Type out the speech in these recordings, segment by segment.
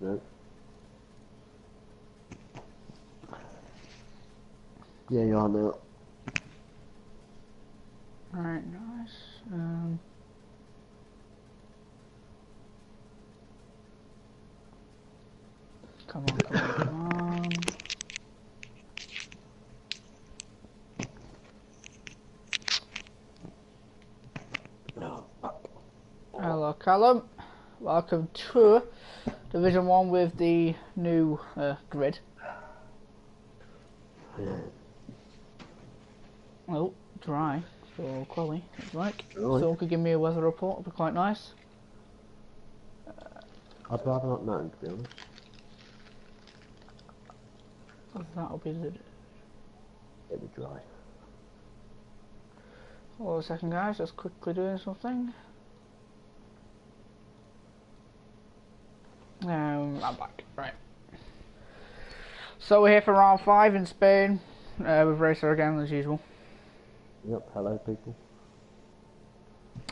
No. Yeah, you are now. Alright, nice. Come on, come on, come on. No. Hello, Callum. Welcome to Division 1 with the new grid. Yeah. Oh, dry for Chloe, looks like. Right. Someone could give me a weather report, it'd be quite nice. I'd rather not know, to be honest. That'll be the... It'd be dry. Hold on a second, guys, just quickly doing something. I'm back, right. So we're here for round 5 in Spain, with Racer again, as usual. Yep, hello people.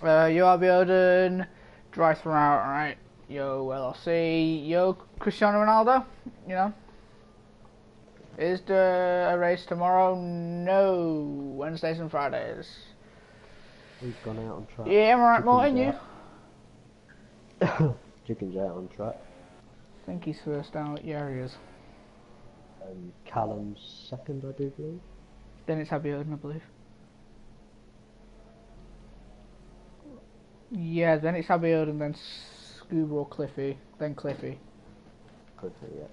Yo, Albiodun, dry throughout, right? Yo, LLC, yo, Cristiano Ronaldo, you know. Is there a race tomorrow? No, Wednesdays and Fridays. He's gone out on track. Yeah, I'm alright, Martin, you? Chicken's out on track. I think he's first out, yeah he is. Callum's second, I do believe. Then it's Albiodun, I believe. Yeah, then it's Albiodun, then Scuba or Cliffy, then Cliffy. Cliffy, yeah.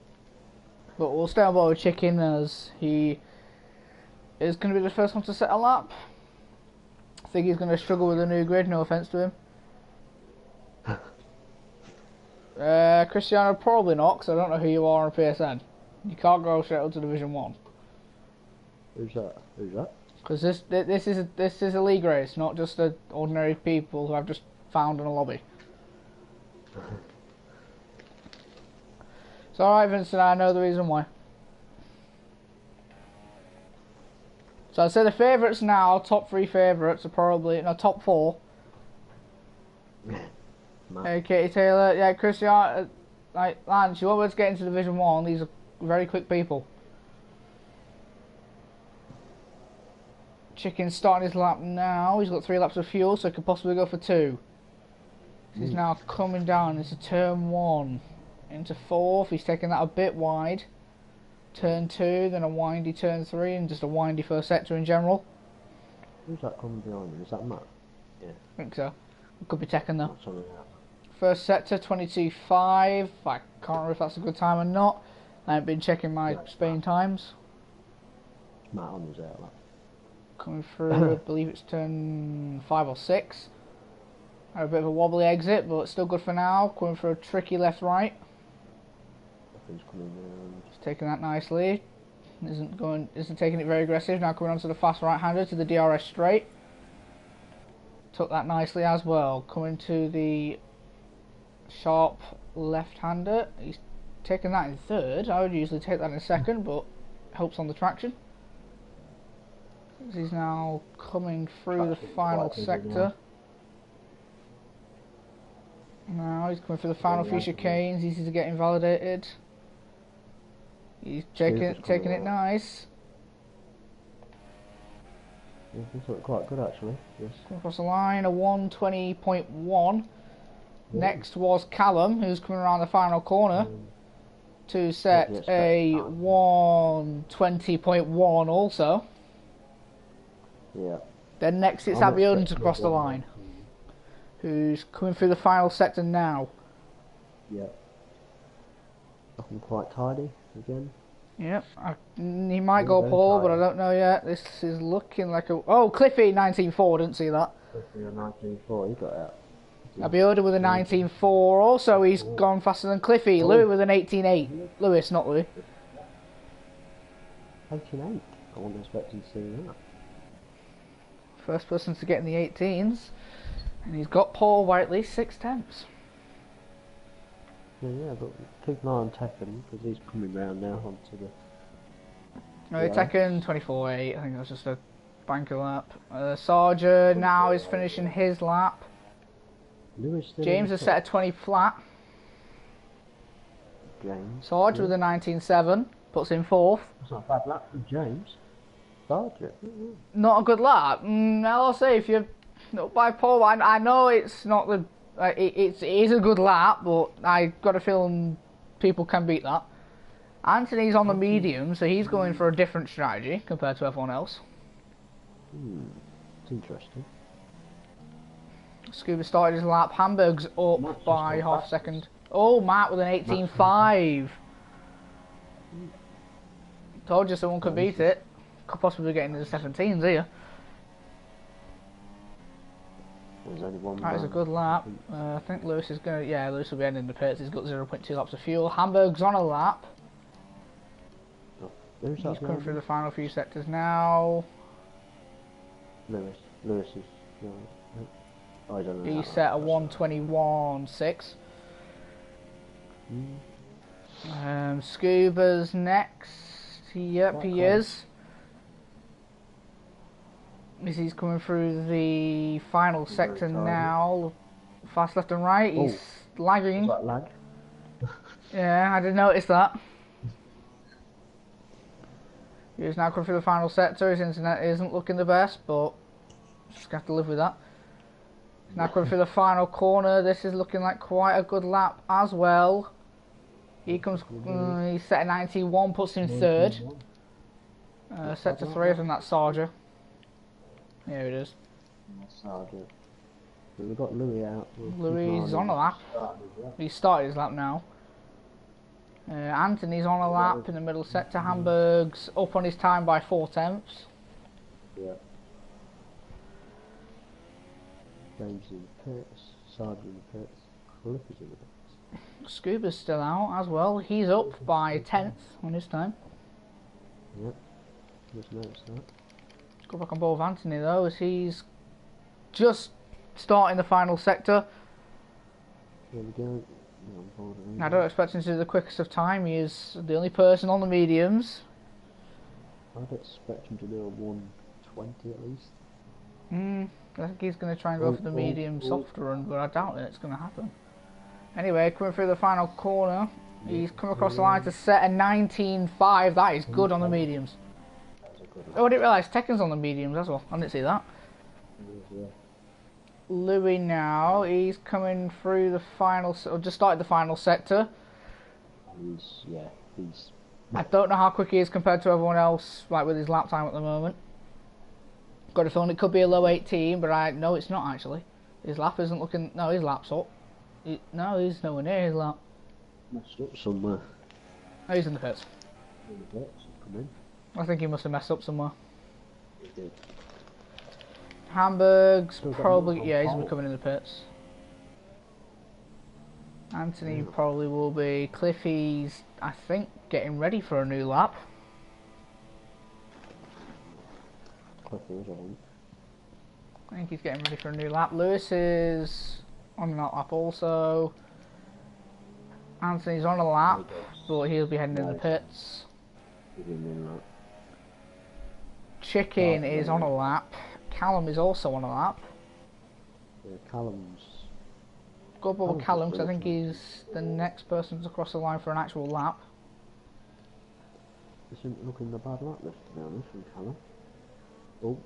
But we'll stay on board with Chicken as he is going to be the first one to set a lap. I think he's going to struggle with the new grid, no offence to him. Cristiano probably not, because I don't know who you are on PSN. You can't go straight up to Division 1. Who's that? Who's that? Because this is a league race, not just the ordinary people who I've just found in a lobby. It's alright, Vincent, I know the reason why. So I'd say the favourites now, top 3 favourites are probably, no, top 4. Hey, Katie Taylor, yeah, Cristiano, like, Lance, you want to get into Division 1, these are very quick people. Chicken's starting his lap now, he's got 3 laps of fuel, so he could possibly go for 2. He's now coming down into turn 1, into 4th, he's taking that a bit wide. Turn 2, then a windy turn 3, and just a windy first sector in general. Who's that coming behind him? Is that Matt? Yeah. I think so. It could be Tekken though. Something First sector, 22.5. I can't remember if that's a good time or not. I haven't been checking my Spain times. Matt on his out lap. Coming through, I believe it's turn 5 or 6. Had a bit of a wobbly exit, but still good for now. Coming for a tricky left-right. Nothing's coming round. Just taking that nicely. Isn't taking it very aggressive. Now coming onto the fast right-hander to the DRS straight. Took that nicely as well. Coming to the sharp left-hander. He's taking that in 3rd. I would usually take that in 2nd, but helps on the traction. He's now coming through the final sector. Now he's coming for the final few chicanes. Easy to get invalidated. He's taking it nice. Yeah, this looked quite good actually. Yes. Coming across the line, a 120.1. Next was Callum, who's coming around the final corner to set a 120.1 also. Yeah. Then next it's Albiodun to cross the line, who's coming through the final sector now. Yeah. Looking quite tidy again. Yep, he might go pole, but I don't know yet. This is looking like a... Oh, Cliffy, 19.4, didn't see that. Cliffy, a 19.4, he got out. Albiodun with a 19.4 also, he's gone faster than Cliffy. Louis with an 18.8. Lewis, not Louis. 18.8? I wasn't expecting to see that. First person to get in the 18s. And he's got pole by at least 6 tenths. Yeah, but keep an eye on Tekken, because he's coming round now onto the... No, Tekken 24.8, I think that's just a banker lap. Sarger now is finishing his lap. James has set a 20 flat. James. Sarge with a 19.7 puts him fourth. That's not a bad lap from James. Sarge. Not a good lap. I'll say if you're not by pole, I know it's not the. It is a good lap, but I got a feeling people can beat that. Anthony's on the medium, so he's going for a different strategy compared to everyone else. It's interesting. Scuba started his lap. Hamburg's up by half a second. Oh, Matt with an 18.5. Told you someone could beat it. Could possibly get into the 17s here. There's only one. That is a good lap. I think Lewis is going to... Yeah, Lewis will be ending the pits. He's got 0.2 laps of fuel. Hamburg's on a lap. He's coming through the final few sectors now. Lewis is... I don't know. He's set a 1:21.6. Scuba's next. Yep, he is. He's coming through the final sector now. Fast left and right. He's lagging. That lag. Yeah, I didn't notice that. He's now coming through the final sector. His internet isn't looking the best, but just have to live with that. He's now coming through the final corner. This is looking like quite a good lap as well. He comes. He's set a 91, puts him third. Sector 3, I think that's Sarger. Here it is. Sarger. We've got Louis out. Louis on a lap. He started his lap now. Anthony's on a lap in the middle sector. Hamburg's up on his time by 4/10. Yeah. James in the pits. Sarger in the pits. Cliff is in the pits. Scuba's still out as well. He's up by 10th on his time. Yep. Just noticed that. Let's go back on board with Anthony though, as he's just starting the final sector. There we go. I don't expect him to do the quickest of time. He is the only person on the mediums. I'd expect him to do a 1:20 at least. I think he's going to try and go for the medium soft run, but I doubt it's going to happen. Anyway, coming through the final corner, he's come across the line to set a 19.5. That is good on the mediums. Oh, I didn't realise Tekken's on the mediums as well. I didn't see that. Yeah. Louis now, he's coming through the final, or just started the final sector. He's... I don't know how quick he is compared to everyone else, like with his lap time at the moment. Got a feeling it could be a low 18, but no, it's not actually. His lap isn't looking, no, his lap's up. No, he's nowhere near his lap. Messed up somewhere. Oh, he's in the pits. In the pits, come in. I think he must have messed up somewhere. He did. Hamburg's probably, yeah, he's coming in the pits. Anthony probably will be. Cliffy's, I think, getting ready for a new lap. Cliffy is on. I think he's getting ready for a new lap. Lewis is on that lap also. Anthony's on a lap, but he'll be heading in the pits. Chicken is on a lap. Callum is also on a lap. Yeah, Callum's... Go above Callum, because I think he's the next person to cross the line for an actual lap. Isn't looking the bad lap list, to be honest, from Callum. Oh.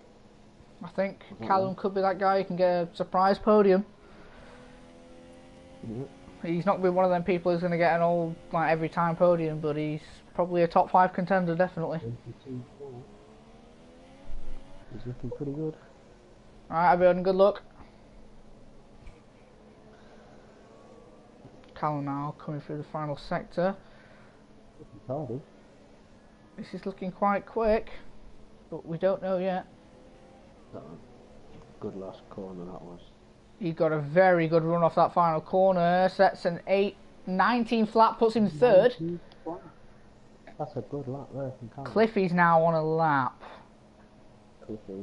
I think Callum could be that guy who can get a surprise podium. Yeah. He's not going to be one of them people who's going to get an all, like, every time podium, but he's probably a top 5 contender, definitely. He's looking pretty good. Alright, everyone, good luck. Callum now coming through the final sector. Hardy. This is looking quite quick, but we don't know yet. Good last corner that was. He got a very good run off that final corner. Sets an 19 flat, puts him third. That's a good lap there from Callum. Cliffy's now on a lap. Cliffy,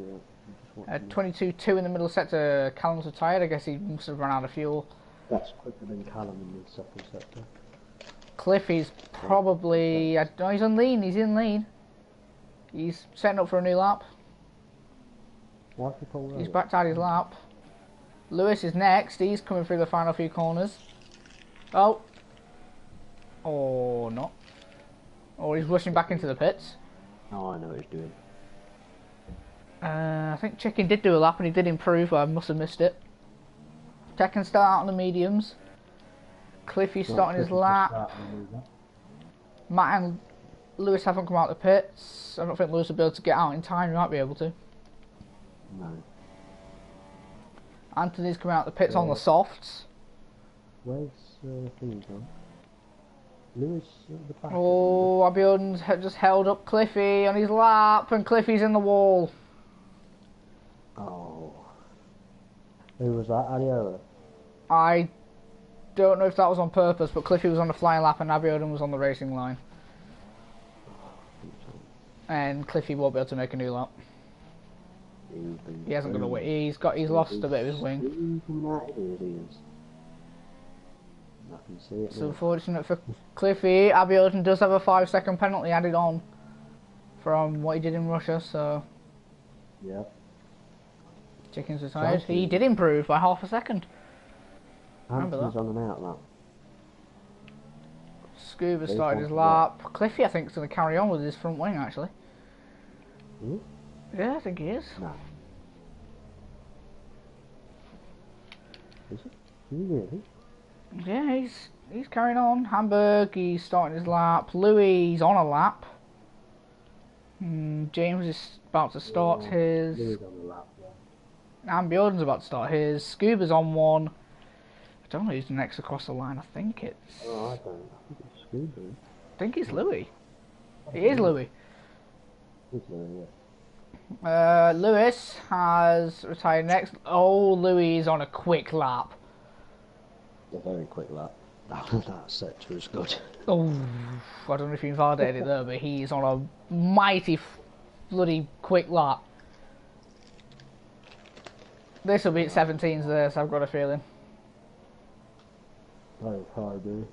yeah. 22.2 in the middle sector. Callum's retired. I guess he must have run out of fuel. That's quicker than Callum in the second sector. Cliffy's probably... no, he's on lean. He's in lean. He's setting up for a new lap. Why have you pulled over? He's backed out his lap. Lewis is next. He's coming through the final few corners. Oh. Or not. Or he's rushing back into the pits. Oh, I know what he's doing. I think Chicken did do a lap and he did improve, but I must have missed it. Tekken start out on the mediums. Cliffy's starting his lap. Matt and Lewis haven't come out of the pits. I don't think Lewis will be able to get out in time. He might be able to. No. Anthony's come out of the pits on the softs. Where's thing gone? Lewis at the back. Oh, Abiodun's just held up Cliffy on his lap, and Cliffy's in the wall. Oh. Who was that? Ariola? I don't know if that was on purpose, but Cliffy was on the flying lap and Abiodun was on the racing line. And Cliffy won't be able to make a new lap. He hasn't got a wing. He's lost a bit of his wing. I can see it. It's unfortunate for Cliffy. Abiodun does have a 5-second penalty added on from what he did in Russia, so yeah. Chicken's retired. He did improve by half a second. Hampton's on and out now. Scuba started his lap. Cliffy, I think, is going to carry on with his front wing, actually. Hmm? Yeah, I think he is. No. Is it? Is he really? Yeah, he's carrying on. Hamburg, he's starting his lap. Louis, on a lap. James is about to start his. Louis on the lap, yeah. Abiodun's about to start his. Scuba's on one. I don't know who's next across the line. I think it's. Oh, I don't. I think it's Scuba. I think it's Louis. It is Louis. It's Louis, yeah. Lewis has retired next. Oh, Louis is on a quick lap. A very quick lap. That sector is good. Oh, I don't know if you invalidated it there, but he's on a mighty bloody quick lap. This will be at 17s there, so I've got a feeling. Very hard, dude.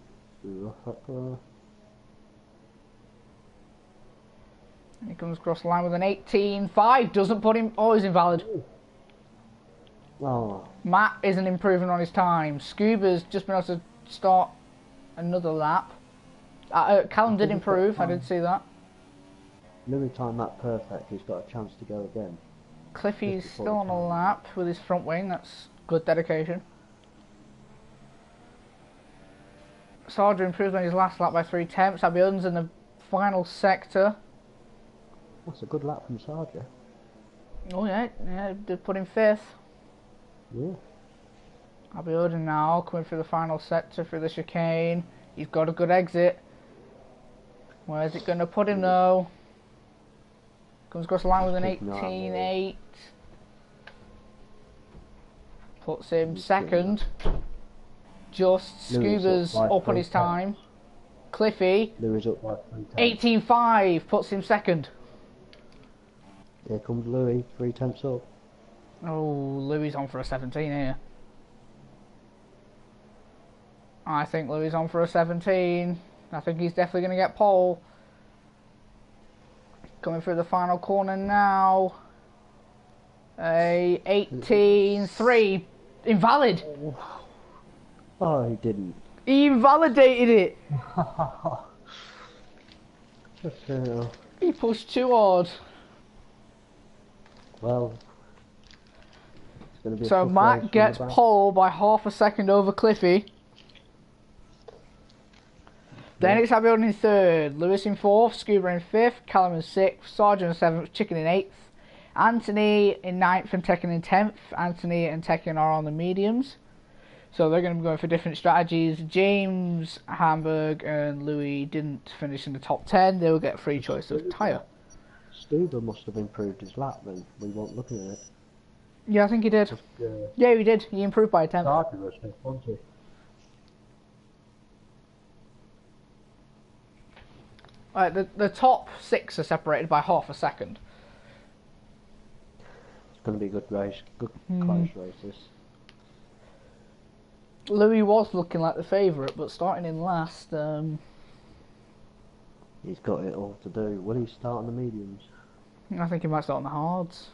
He comes across the line with an 18.5. Doesn't put him. Oh, he's invalid. Oh. Matt isn't improving on his time. Scuba's just been able to start another lap. Callum did improve. I did see that. Louis timed that perfect. He's got a chance to go again. Cliffy's still on a lap with his front wing. That's good dedication. Sarger improved on his last lap by 3/10. Abiodun's in the final sector. That's a good lap from Sarger. Oh yeah, did put him 5th. Yeah. Abiodun now coming through the final sector through the chicane. He's got a good exit. Where's it going to put him though? Comes across the line with an 18.8. Puts him second. Just Scuba's up on his time. Cliffy, Louis up by 18.5, puts him second. Here comes Louis, 3/10 up. Oh, Louis on for a 17 here. I think Louis on for a 17. I think he's definitely going to get pole. Coming through the final corner now. A 18.3. Invalid. Oh, he didn't. He invalidated it. He pushed too hard. Well, it's going to be so Matt gets pole by half a second over Cliffy. Then it's Abiodun in 3rd, Lewis in 4th, Scuba in 5th, Callum in 6th, Sargent in 7th, Chicken in 8th, Anthony in 9th and Tekken in 10th. Anthony and Tekken are on the mediums. So they're going to be going for different strategies. James, Hamburg and Louis didn't finish in the top 10. They will get free choice of tyre. Scuba must have improved his lap then. We weren't looking at it. Yeah, I think he did. Yeah, he did. He improved by a 10th. The top 6 are separated by half a second. It's going to be a good race. Good close race this. Louis was looking like the favourite, but starting in last. He's got it all to do. Will he start on the mediums? I think he might start on the hards.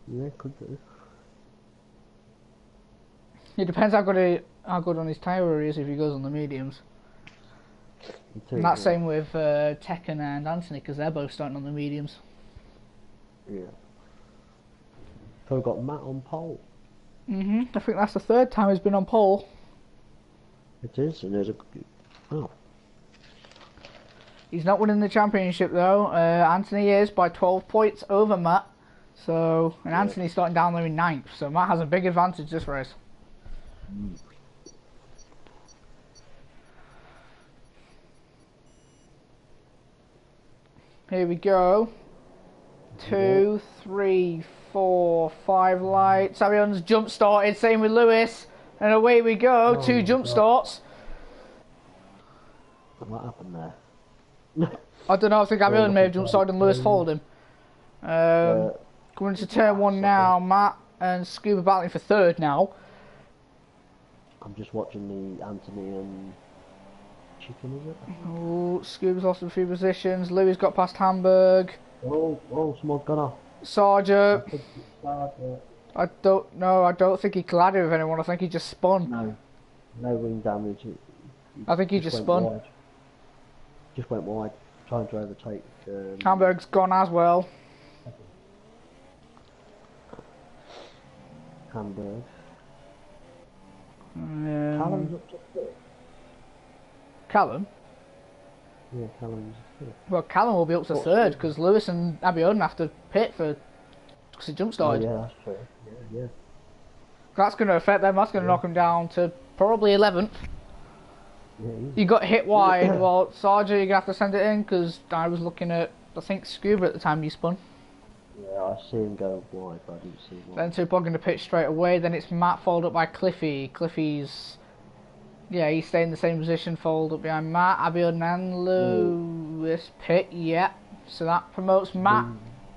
Yeah, could do. It depends how good on his tyre he is if he goes on the mediums. And that's same with Tekken and Anthony, because they're both starting on the mediums. Yeah. So we've got Matt on pole. I think that's the third time he's been on pole. It is, and there's a... Oh. He's not winning the championship though. Anthony is by 12 points over Matt. So, and Anthony's starting down there in 9th, so Matt has a big advantage this race. Here we go. 2, 3, 4, 5 lights. Savion's jump started, same with Lewis. And away we go, 2 jump starts. What happened there? I don't know, I think Abion may have jump started and Lewis followed him. Going to turn 1 now, Matt and Scuba battling for 3rd now. I'm just watching the Anthony and Chicken, is it? Oh, Scuba's lost a few positions. Louis got past Hamburg. Oh, someone's gone off. Sarger. I don't know, I don't think he collided with anyone, I think he just spun. No wing damage. I think he just spun. Wide. Just went wide, trying to overtake. Hamburg's gone as well. Hamburg. Callum's up to 5th. Callum? Yeah, Callum's 5th. Well, Callum will be up to 3rd because Lewis and Abiodun have to pit for because he jump started. Oh, yeah, that's true. Yeah. That's going to affect them. That's going to knock them down to probably 11th. Yeah, You got hit wide. Well, Sarger, you're going to have to send it in because I was looking at, I think, Scuba at the time you spun. Yeah, I see him go wide, but I didn't see wide. Then Tupac going to pitch straight away. Then it's Matt followed up by Cliffy. Cliffy's, yeah, he's staying in the same position, followed up behind Matt. Abiodun and Lewis pit, yeah. So that promotes Matt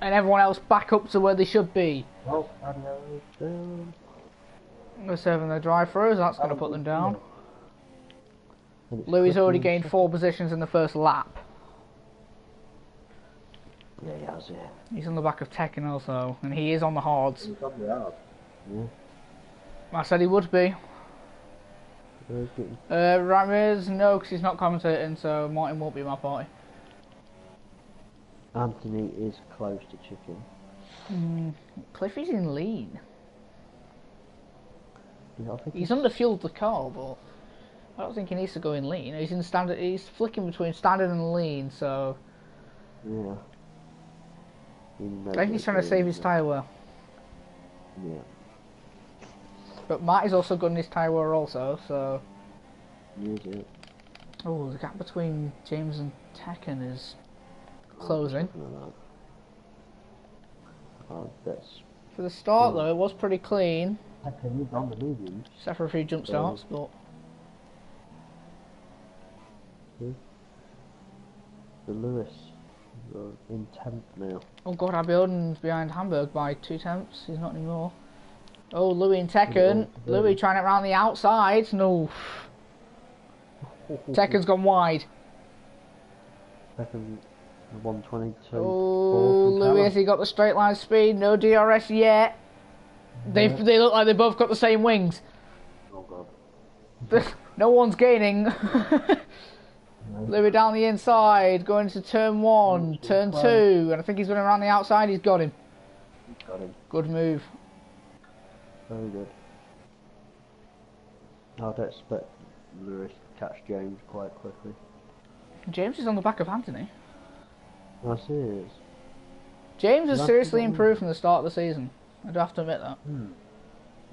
and everyone else back up to where they should be. Oh, adios, down. They're serving their drive-throughs, that's going to put them down. Louis already gained 4 positions in the first lap. Yeah, he has, yeah. He's on the back of Tekken also, and he is on the hards. He's on the hard. Yeah. I said he would be. Ramirez, no, because he's not commentating, so Martin won't be my party. Anthony is close to Chicken. Cliffy's in lean. Yeah, I think He's underfueled the car, but I don't think he needs to go in lean. He's in standard. He's flicking between standard and lean, so yeah. I think he's trying to save his tyre wear. Yeah. But Matt is also good in his tyre wear also, so. Yeah. Oh, the gap between James and Tekken is closing. Oh, that's... For the start though, it was pretty clean. Tekken is on the mediums. Except for a few jump starts, but. The Lewis in 10th now. Oh god, Abiodun's behind Hamburg by 2 tenths. He's not anymore. Oh, Louis and Tekken. Louis trying it around the outside. No. Tekken's gone wide. Tekken 122. Oh, Louis, he got the straight line speed. No DRS yet. They look like they both got the same wings. Oh god. No one's gaining. Louis down the inside, going to turn 1, turn 2, and I think he's going around the outside. He's got him. Got him. Good move. Very good. I'd expect Lewis to catch James quite quickly. James is on the back of Anthony. I see he is. James has seriously improved from the start of the season. I do have to admit that.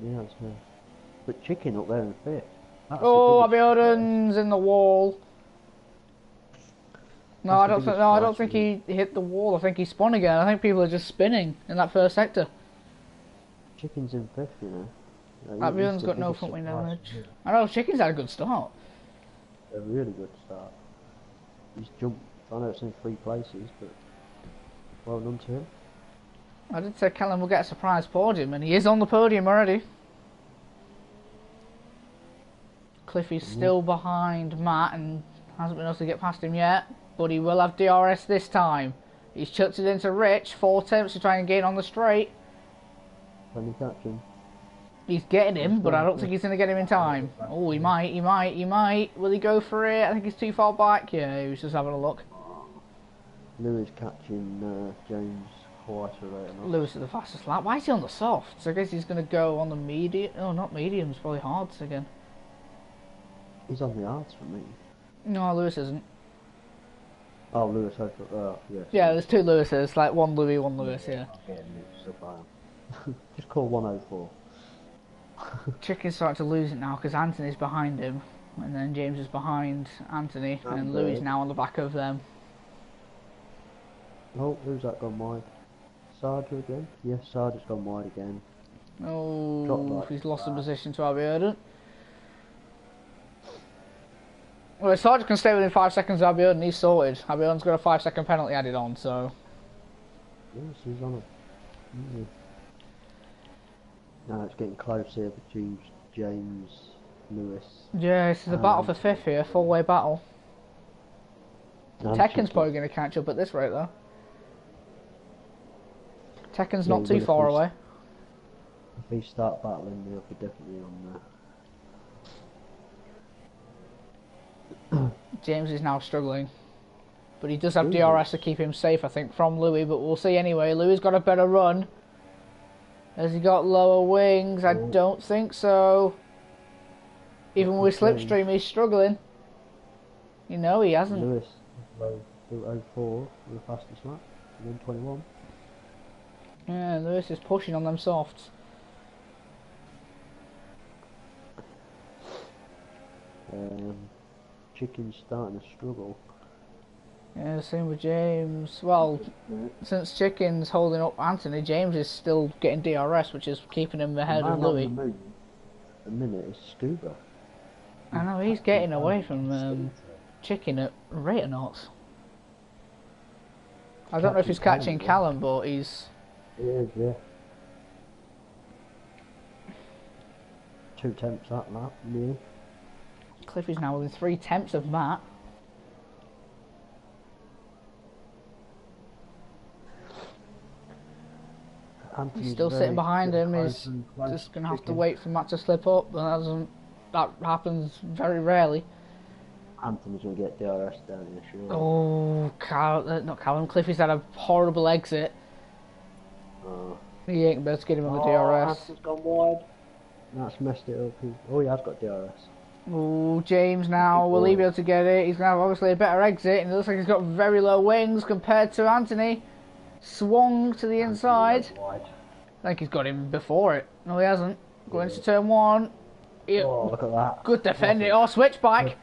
Yeah, that's fair. But Chicken up there in 5th. Oh, Abiodun's in the wall. No, I don't think he hit the wall. I think he spun again. I think people are just spinning in that first sector. Chicken's in 5th, you know. Abiodun's got no front wing damage. I know Chicken's had a good start. A really good start. He's jumped. I know it's in 3 places, but well done to him. I did say Callum will get a surprise podium, and he is on the podium already. Cliffy's still behind Matt and hasn't been able to get past him yet, but he will have DRS this time. He's chucked it into Rich, 4 attempts to try and gain on the straight. Can you catch him? He's getting him, but I don't think Good. he's going to get him in time. Oh, he might. Will he go for it? I think he's too far back. Yeah, he was just having a look. Lewis catching James quite a rate. Lewis is the fastest lap. Why is he on the softs? I guess he's going to go on the medium. Oh, not mediums, probably hards again. He's on the hards for me. No, Lewis isn't. Oh, Lewis, yes. Yeah, there's two Lewises, like one Louis, one Lewis, yeah. Just call 104. Chicken's starting to lose it now because Anthony's behind him, and then James is behind Anthony, and Louis now on the back of them. Oh, who's that gone wide? Sarge again? Yes, Sarge has gone wide again. Oh, he's lost the position to Abiodun. Well, Sarge can stay within 5 seconds of Abiodun, he's sorted. Abiodun's got a 5-second penalty added on, so... Yes, he's on it. Now it's getting close here between James, Lewis. Yeah, this is a battle for 5th here, full-way battle. Tekken's probably going to catch up at this rate, though. Tekken's not too far away. If we start battling, they'll be definitely on there. James is now struggling. But he does have DRS to keep him safe, I think, from Louis, but we'll see anyway. Louis got a better run. Has he got lower wings? I don't think so. Even with Slipstream, he's struggling. You know he hasn't. Lewis, 04, the fastest lap, 121. Yeah, Lewis is pushing on them softs. Chicken's starting to struggle. Yeah, same with James. Well, since Chicken's holding up Anthony, James is still getting DRS, which is keeping him ahead of Louis. A minute is Scuba. I know, he's getting away from Chicken at rate of knots. I don't know if he's catching Callum, but he's... He is, yeah. 2 tenths that lap, nearly. Cliffy's now within 3 tenths of Matt. He's still sitting behind him. He's just going to have to wait for Matt to slip up, and that happens very rarely. Anthony's going to get DRS down here, sure. Oh, not Callum. Cliffy's had a horrible exit. He ain't going to get him on the DRS. Anthony's gone wide. That's messed it up. Oh, he has got DRS. Oh, James now. Will he be able to get it? He's going to have obviously a better exit, and it looks like he's got very low wings compared to Anthony. Swung to the inside. I think he's got him before it. No, he hasn't. Going to turn 1. Oh, look at that. Good defending. Oh, switch back.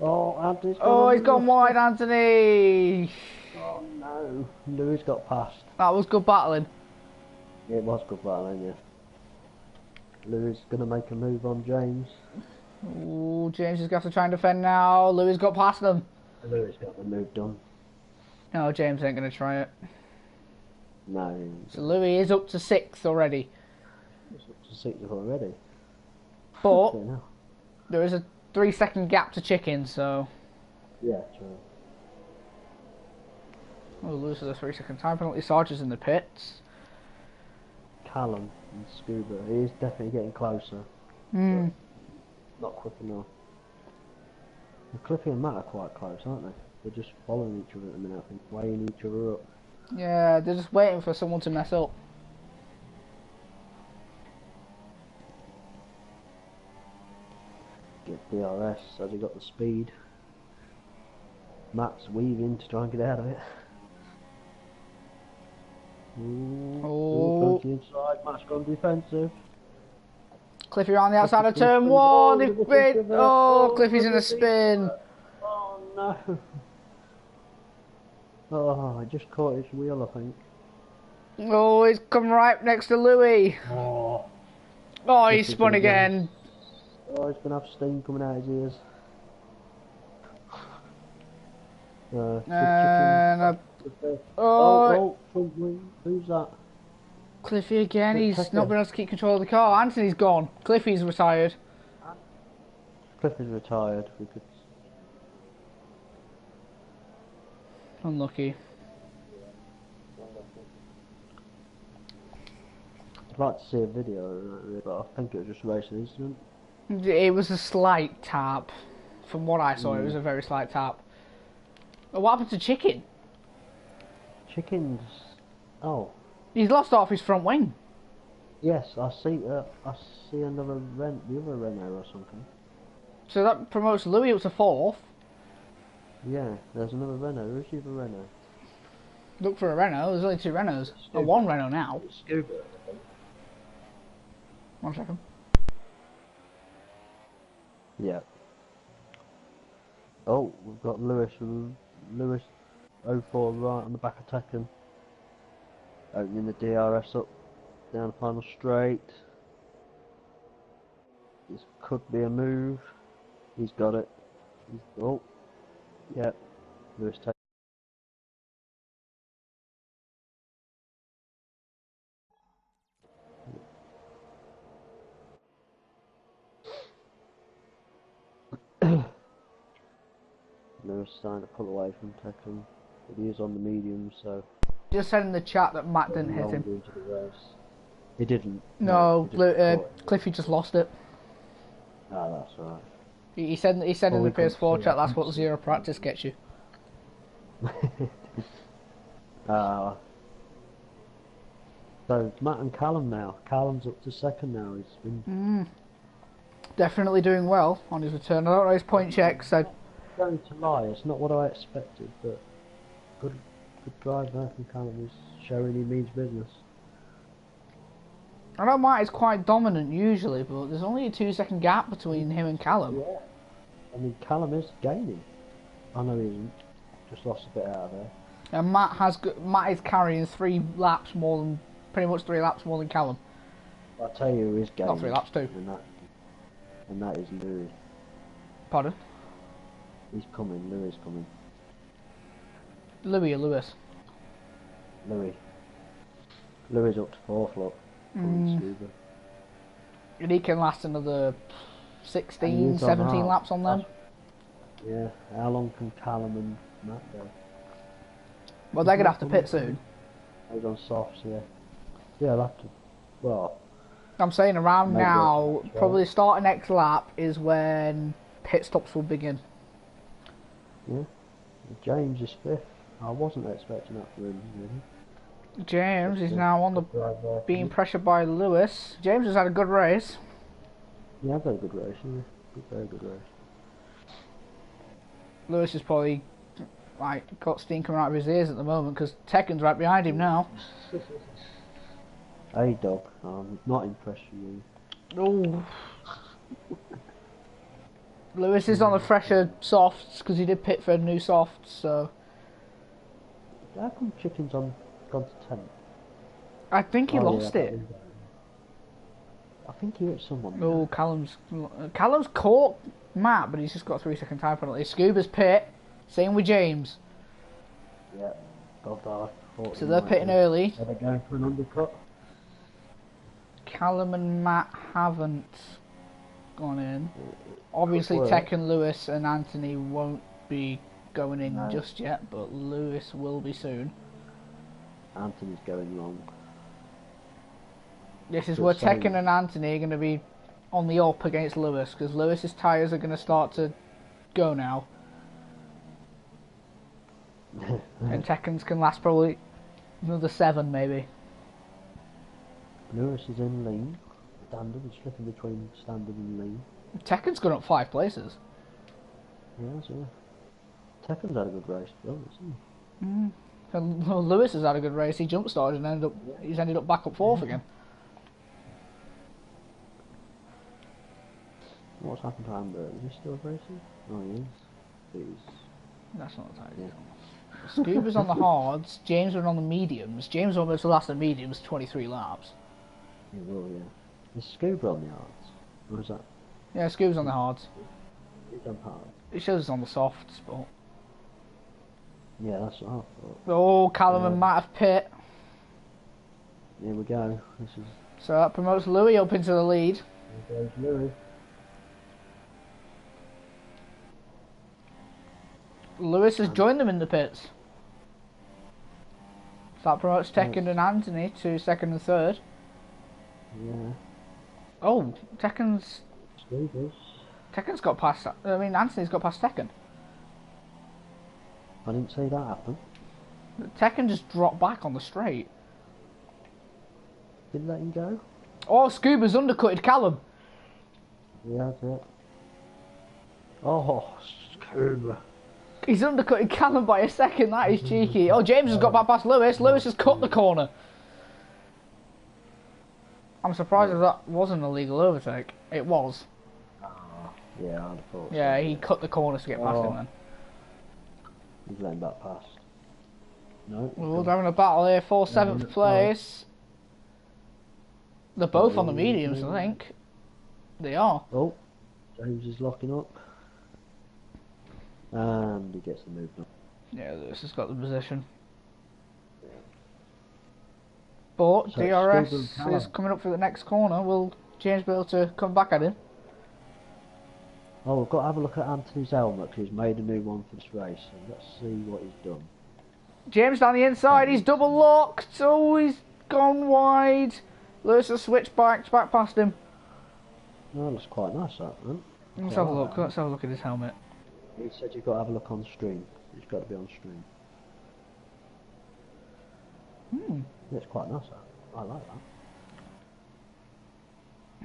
Oh, Anthony's gone. Oh, he's gone wide, Anthony. Oh, no. Louis got past. That was good battling. Yeah, it was good battling, yeah. Louis going to make a move on James. Oh, James is going to have to try and defend now. Louis got past them. Louis got the move done. No, James ain't going to try it. No. So Louis is up to 6th already. It's up to 6th already. But there is a 3-second gap to Chicken, so... Yeah, true. Oh, Lewis has a 3-second time penalty. Sarge is in the pits. Callum and Scuba, he is definitely getting closer. Not quick enough. Cliffy and Matt are quite close, aren't they? They're just following each other at the minute, I think, weighing each other up. Yeah, they're just waiting for someone to mess up. Get DRS, has he got the speed? Matt's weaving to try and get out of it. Ooh, to the inside, Matt's gone defensive. Cliffy around the outside of turn 1. Cliffy's in a spin. Oh no. Oh, I just caught his wheel, I think. Oh, he's come right next to Louis. Oh, He's spun again. Oh, he's going to have steam coming out his ears. Front wing. Who's that? Cliffy again. He's not been able to keep control of the car. Anthony's gone. Cliffy's retired. Cliffy's retired. We could... Unlucky. I'd like to see a video of it, but I think it was just a racing incident. It was a slight tap. From what I saw, it was a very slight tap. What happened to Chicken? Chicken's... Oh. He's lost half his front wing. Yes, I see another the other Renault or something. So that promotes Louis up to 4th. Yeah, there's another Renault. Who's the other Renault? Look for a Renault. There's only 2 Renaults. Or 1 Renault now. Scuba. 1 second. Yeah. Oh, we've got Lewis 04 right on the back of Tekken. Opening the DRS up down the final straight. This could be a move. He's got it. Oh, yeah. Lewis takes. Lewis starting to pull away from Tekken, but he is on the medium, so. Just said in the chat that Matt didn't hit him. Into the race. He didn't. No, he didn't Cliffy just lost it. Ah, that's right. He said in the PS4 chat that's what 0 practice gets you. So Matt and Callum now. Callum's up to 2nd now. He's been Definitely doing well on his return. I don't know his point check, so going to lie. It's not what I expected, but good drive there from Callum. He's showing he means business. I know Matt is quite dominant usually, but there's only a 2-second gap between him and Callum. Yeah. I mean, Callum is gaining. I know he isn't. Just lost a bit out of there. And Matt is carrying 3 laps more than, pretty much 3 laps more than Callum. I'll tell you who is gaining. Not 3 laps, 2. And that is Louis. Pardon? He's coming. Louis is coming. Louis or Lewis? Louis. Louis up to 4th, look. And he can last another 16, 17 laps on them. Yeah, how long can Callum and Matt go? Well, they're going to have to pit soon. He's on softs, yeah. Yeah, I'll have to. Well, I'm saying around now, probably start of next lap is when pit stops will begin. Yeah. James is 5th. I wasn't expecting that for him, really. James is now on the being pressured by Lewis. James has had a good race. Yeah, I've had a good race. Yeah. Very good race. Lewis is probably like got steam coming out of his ears at the moment because Tekken's right behind him now. Hey dog, I'm not impressed with you. Oh. Lewis is on the fresher softs because he did pit for new softs, so. How come Chicken's gone to 10th? I think he lost it. I think he hit someone. Oh, Callum's caught Matt, but he's just got a 3-second time penalty. Scuba's pit. Same with James. Yeah, both so they're pitting early. Are they going for an undercut? Callum and Matt haven't gone in. Obviously, Tekken, Lewis and Anthony won't be going in just yet, but Lewis will be soon. Anthony's going long. This is where Tekken and Anthony are going to be on the up against Lewis, because Lewis's tyres are going to start to go now. And Tekken's can last probably another 7 maybe. Lewis is in lean. Standard, he's flipping between standard and lean. Tekken's gone up 5 places. Yes, yeah. Tekken's had a good race, though, hasn't he? And Lewis has had a good race. He jump started and he's ended up back up 4th again. What's happened to Amber? Is he still racing? Oh, he is. He's... That's not the tyre. Yeah. Scuba's on the hards. James went on the mediums. James almost last the mediums 23 laps. He will, yeah. Is Scuba on the hards? Or is that? Yeah, Scuba's on the hards. He's on hard. It shows us on the softs, but. Yeah, that's what I thought. Oh, Callum and Matt have pit. Here we go. This is. So that promotes Louis up into the lead. There goes Louis. Lewis has joined them in the pits. So that promotes Tekken and Anthony to 2nd and 3rd. Yeah. Oh, Tekken's Scoobers. got past. I mean, Anthony's got past Tekken. I didn't see that happen. Tekken just dropped back on the straight. Didn't let him go. Oh, Scuba's undercutted Callum. Yeah, that's it. Oh, Scuba. He's undercutted Callum by a second. That is cheeky. Oh, James has got back past Lewis. Lewis has cut the corner. I'm surprised if that wasn't a legal overtake. It was. Yeah, I'd have thought so. Yeah, he cut the corners to get past him then. He's letting that pass. No. We're having a battle here for 7th place. They're both on the mediums, I think. They are. Oh, James is locking up. And he gets the move done. Yeah, Lewis has got the position. But So DRS Scuba is coming up for the next corner. Will James be able to come back at him? Oh, we've got to have a look at Anthony's helmet because he's made a new one for this race. So let's see what he's done. James down the inside. He's double locked. Oh, he's gone wide. Lewis has switched back past him. Oh, that's quite nice, that, man. Let's have a look. Let's have a look at his helmet. He said you've got to have a look on stream. It's got to be on stream. Yeah, it's quite nice, that. I like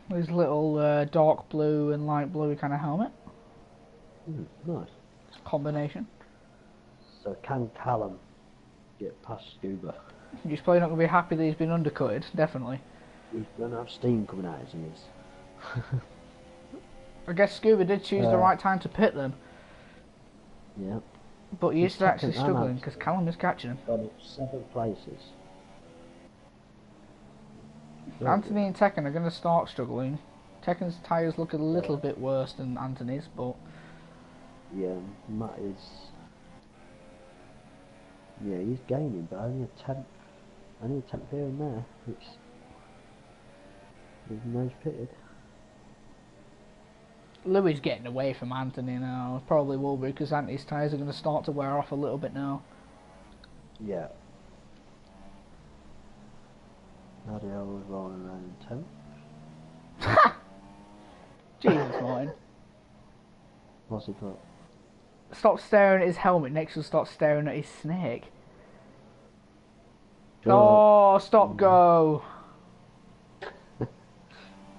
that. His little dark blue and light blue kind of helmet. Nice. Combination. So can Callum get past Scuba? He's probably not going to be happy that he's been undercutted, definitely. He's going to have steam coming out his ears. I guess Scuba did choose the right time to pit then. Yeah. But he is actually struggling because Callum is catching him. Got up 7 places. Anthony and Tekken are going to start struggling. Tekken's tyres look a little bit worse than Anthony's, but... Yeah, Matt is... Yeah, he's gaining, but only a tenth. Only a tenth here and there. His nose pitted. Louis getting away from Anthony now. Probably will be because Anthony's tyres are going to start to wear off a little bit now. Yeah. Bloody hell, was rolling around in 10th. Jesus, Martin. What's he got? Stop staring at his helmet next to stop staring at his snake. Go Oh, stop go.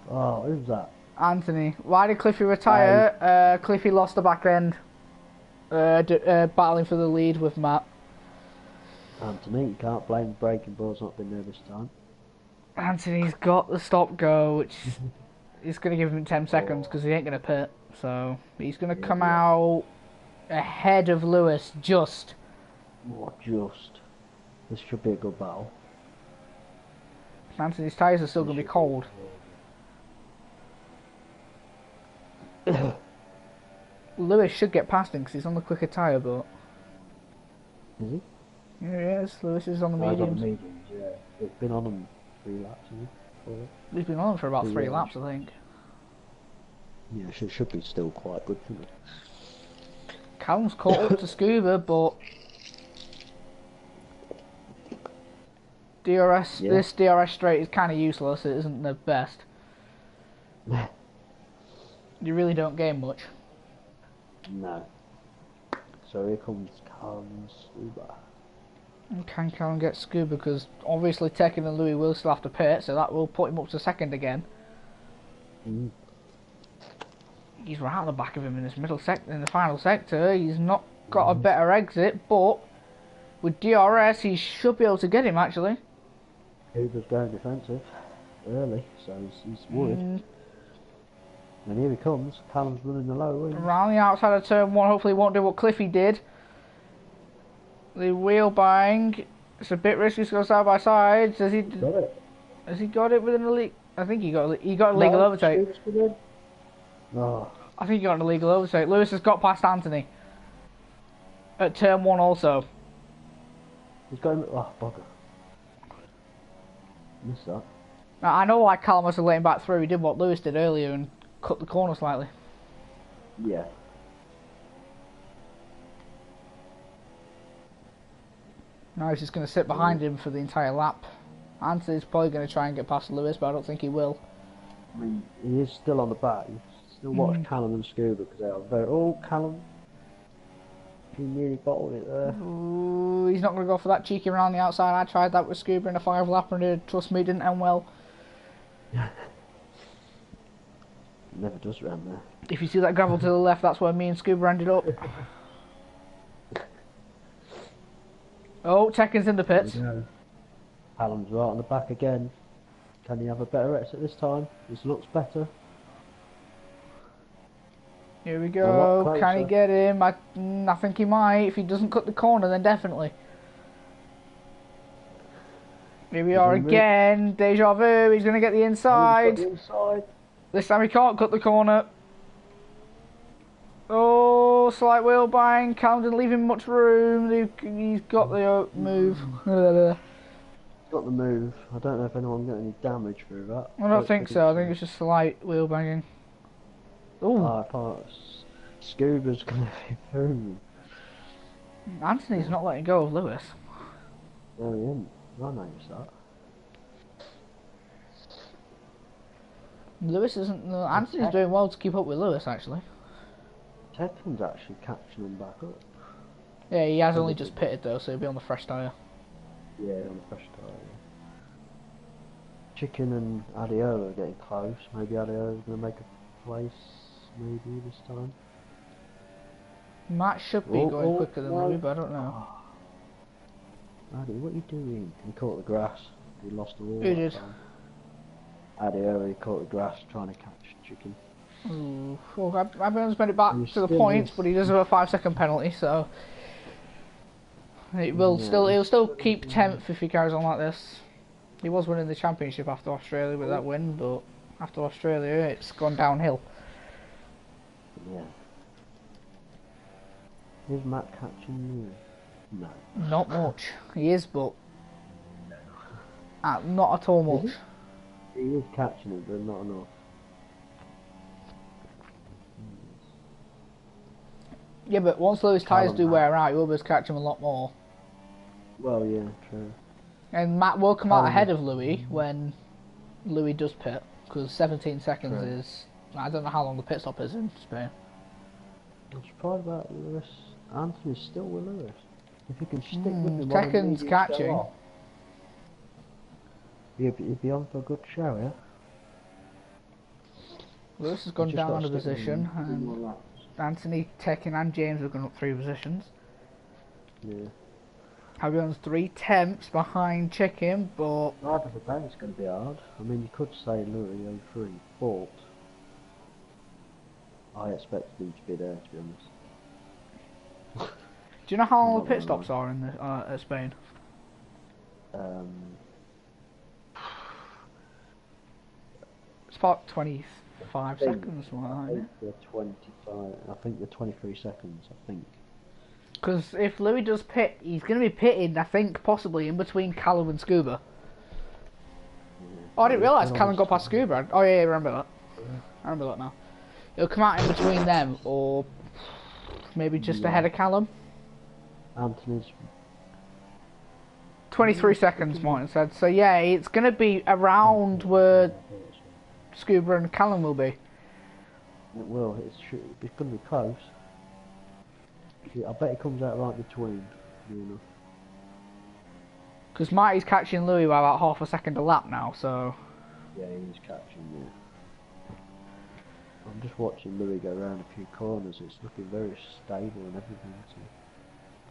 Oh, who's that? Anthony. Why did Cliffy retire? Cliffy lost the back end. Battling for the lead with Matt. Anthony, you can't blame breaking balls not been there this time. Anthony's got the stop go, which is going to give him 10 seconds because he ain't going to pit. So he's going to come out ahead of Lewis just. Oh, just. This should be a good battle. Anthony's tyres are still going to be cold. Lewis should get past him because he's on the quicker tyre, but... Is he? Yeah, he is. Lewis is on the mediums. Yeah. He's been on them 3 laps, hasn't he? He's been on for about 3 laps, I think. Yeah, should be still quite good, shouldn't it? Callum's caught up to Scuba, but... DRS, Yeah. This DRS straight is kind of useless. It isn't the best. You really don't gain much. No. So here comes Callum Scuba. And can Callum get Scuba? Because obviously Tekken and Louis will still have to pit, so that will put him up to second again. He's right at the back of him in this middle sector, in the final sector. He's not got a better exit, but with DRS he should be able to get him actually. Scuba's going defensive early, so he's worried. And here he comes. Callum's running the low wing. Around the outside of turn 1, hopefully he won't do what Cliffy did. The wheel bang. It's a bit risky to go side by side. Has he Got it. Has he got it within the league? I think he got a legal overtake. Oh. I think he got an illegal overtake. Lewis has got past Anthony. At turn 1 also. He's got him. Oh, bugger. Missed that. Now, I know why Callum must have let him back through. He did what Lewis did earlier and cut the corner slightly. Yeah. Now he's just going to sit behind him for the entire lap. Anthony's probably going to try and get past Lewis, but I don't think he will. I mean, he is still on the back. You still watch Callum and Scuba because they are very. Oh, Callum. He nearly bottled it there. Ooh, he's not going to go for that cheeky around the outside. I tried that with Scuba in a 5-lapper and trust me, it didn't end well. Never does round there. If you see that gravel to the left, that's where me and Scuba ended up. Oh, Tekken's in the pits. Callum's right on the back again. Can he have a better exit this time? This looks better. Here we go. Can he get him? I think he might. If he doesn't cut the corner, then definitely. Here we are again. Deja vu. He's going to get the inside. This time he can't cut the corner. Oh, slight wheel bang. Callum didn't leave him much room. He's got the move. Got the move. I don't know if anyone got any damage through that. I don't think so. I think it's just slight wheel banging. Oh, I thought Scuba's going to be through. Anthony's not letting go of Lewis. No, he isn't. I noticed that. Lewis isn't. No, Anthony's doing well to keep up with Lewis, actually. Tekken's actually catching him back up. Yeah, he has only just pitted though, so he'll be on the fresh tyre. Yeah, on the fresh tyre. Chicken and Adiola are getting close. Maybe Adiola's going to make a place, maybe this time. Matt should be going quicker than Louis, but I don't know. Addy, what are you doing? He caught the grass. He lost the wall. Who did? Adiola, he caught the grass trying to catch Chicken. Ooh, well, I've been spent it back to the points, but he does have a 5-second penalty, so it will he'll still keep 10th if he carries on like this. He was winning the championship after Australia with that win, but after Australia it's gone downhill. Yeah. Is Matt catching you? No. Not much. He is, but not at all much. He is catching it, but not enough. Yeah, but once Lewis' tyres do wear out, you'll be able to catch him a lot more. Well, yeah, true. And Matt will come out ahead of Louis when Louis does pit, because 17 seconds is... I don't know how long the pit stop is in Spain. I'm surprised about Lewis. Anthony's still with Lewis. If he can stick with him... Tekken's catching. He'd be on for a good show, yeah? Lewis has gone down a position, and Anthony, Tekken and James have gone up 3 positions. Yeah. Havion's 3 tenths behind Chicken, but... Hard as a bang, it's going to be hard. I mean, you could say Louis 03, but I expected him to be there, to be honest. Do you know how long the pit stops are in at Spain? It's about 25 seconds, isn't it? They're 25. I think they're 23 seconds. I think. Because if Louis does pit, he's going to be pitted, I think, possibly in between Callum and Scuba. Yeah. Oh, I didn't realise Callum got past Scuba. Oh yeah, I remember that. Yeah. I remember that now. He'll come out in between them, or maybe just ahead of Callum. Anthony's 23 seconds, Martin said. So yeah, it's going to be around where Scuba and Callum will be. It will. It's going to be close. I bet it comes out right between, you know. Because Marty's catching Louis by about half a second a lap now, so... Yeah, he's catching, yeah. I'm just watching Louis go around a few corners. It's looking very stable and everything. So.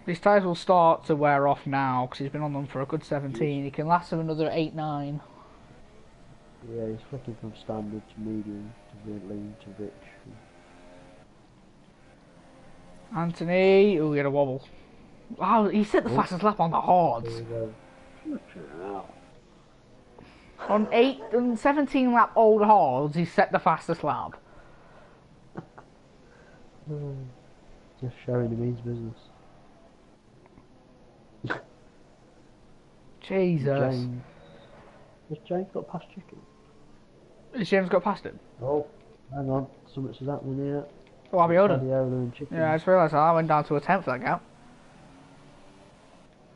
These tyres will start to wear off now, because he's been on them for a good 17. He can last them another 8-9. Yeah, he's flicking from standard to medium to lean to rich. Anthony, oh, he had a wobble. Wow, he set the fastest lap on the hards. On 8 and 17 lap old hards, he set the fastest lap. Just showing him his business. Jesus. Has James got past Chicken? Has James got past him? Oh, hang on. Something's happening here. Oh, I'll be holding. Yeah, I just realised I went down to a 10th for that gap.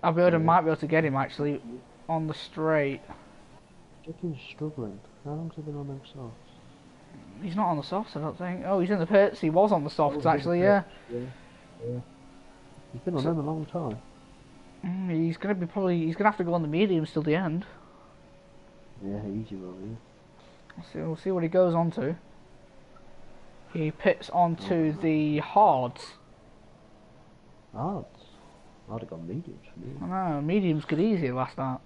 Albion might be able to get him actually on the straight. Chicken's struggling. How long's he been on them softs? He's not on the softs, I don't think. Oh, he's in the pits. He was on the Oh, softs, he's in the actually, yeah. pits. Yeah. He's been on So- them a long time. He's gonna be he's gonna have to go on the mediums till the end. Yeah, easy one, We'll see what he goes on to. He pits onto the hards. Hards. I'd have gone mediums for me. I know, mediums could easily last that.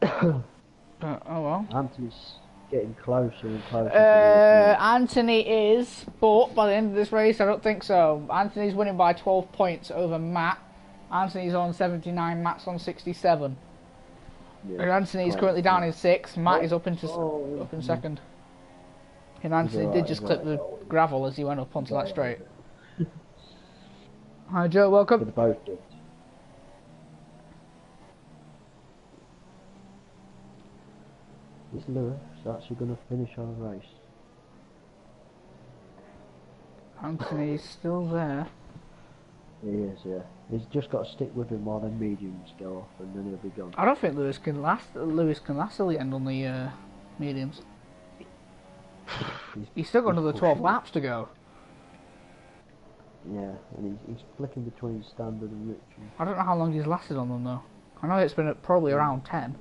But, oh well. Anthony's getting closer and closer to Anthony is, but by the end of this race, I don't think so. Anthony's winning by 12 points over Matt. Anthony's on 79, Matt's on 67. yeah. And Anthony's currently down in 6th. Matt is up in 2nd. And Anthony did just clip the gravel as he went up onto that straight. Hi Joe, welcome. But both did. Is Lewis actually going to finish our race? Anthony's still there. He is, yeah. He's just got to stick with him while the mediums go off, and then he'll be gone. I don't think Lewis can last till the end on the mediums. He's still got another 12 laps to go. Yeah, and he's flicking between standard and rich. I don't know how long he's lasted on them though. I know it's been at probably around 10.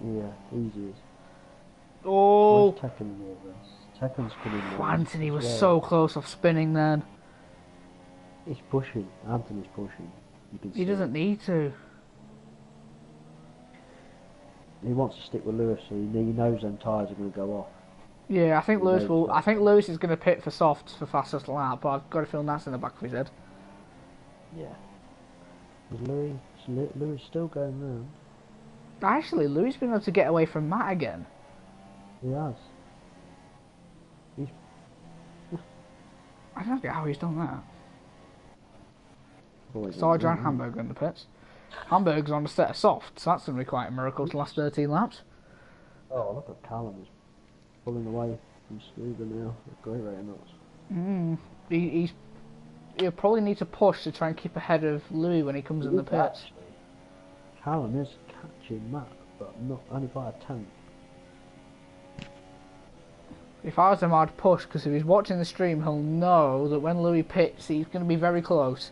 Yeah, easy as. Oh! Where's Tekken near this? Tekken's coming now. Anthony was Yeah. so close off spinning then. He's pushing. Anthony's pushing. You can see He doesn't need to. He wants to stick with Lewis, so he knows them tyres are going to go off. Yeah, I think He Lewis knows will. that. I think Lewis is going to pit for softs for fastest lap, but I've got a feeling that's in the back of his head. Yeah. Is Lewis still going round? Actually, Lewis been able to get away from Matt again. He has. I don't get how he's done that. Always Sarge done and that, Hamburger in the pits. Hamburger's on a set of softs. That's going to be quite a miracle to last 13 laps. Oh, look at Callum. He's pulling away from Scuba now. A great rate of knots. He'll probably need to push to try and keep ahead of Louis when he comes in the pits. Actually, Callum is catching Matt, but not only by a tenth. If I was him, I'd push, because if he's watching the stream, he'll know that when Louis pits, he's going to be very close.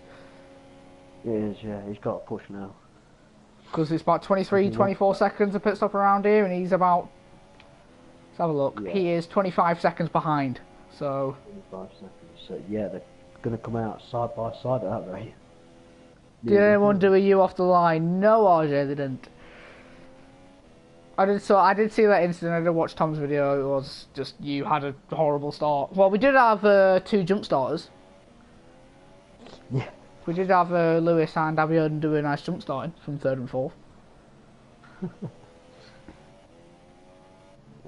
He is, yeah. He's got to push now. Because it's about 23, 24 seconds of pit stop around here, and he's about... Let's have a look. Yeah. He is 25 seconds behind. So... 25 seconds. So, yeah, they're going to come out side by side at that rate. Did anyone do a U off the line? No, RJ, they didn't. I did see that incident. I did watch Tom's video. It was just you had a horrible start. Well, we did have 2 jump starters. Yeah. We did have Lewis and Abiodun do a nice jump starting from 3rd and 4th.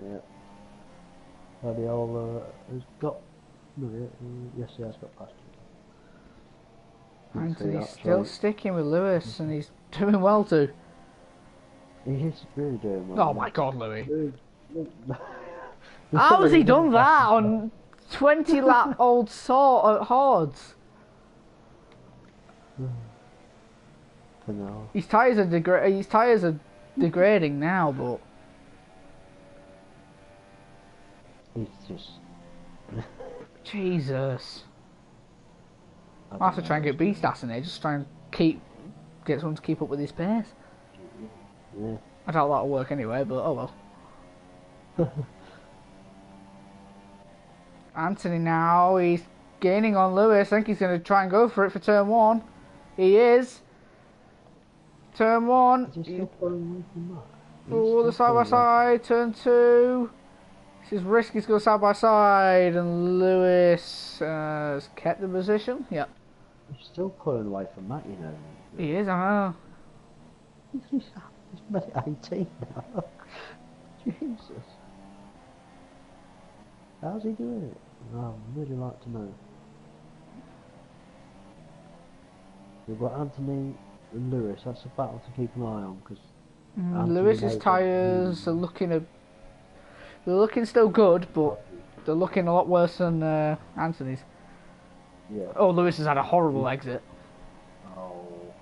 Yeah. The old has got. No, yes, he has got past you. Anthony's still sticking with Lewis, and he's doing well too. He is really doing well. Oh my God, Louis! How How has he done that on 20 lap old sort at Hards? No. His tyres are degrading now, but He's just. Jesus. I'll have to try and get B-Stats in here, just try and get someone to keep up with his pace. Yeah. I doubt that'll work anyway, but oh well. Anthony now, he's gaining on Lewis. I think he's going to try and go for it for turn 1. He is. Turn 1. Is he still pulling away from that? Oh, the side by side. Turn 2. This is risky to go side by side, and Lewis has kept the position. Yep. He's still pulling away from that, you know. He is, I know. He's made it 18 now. Jesus. How's he doing it? Oh, I'd really like to know. We've got Anthony and Lewis. That's a battle to keep an eye on, because Lewis's tyres are looking they're looking still good, but they're looking a lot worse than Anthony's. Yeah. Oh, Lewis has had a horrible exit. Oh.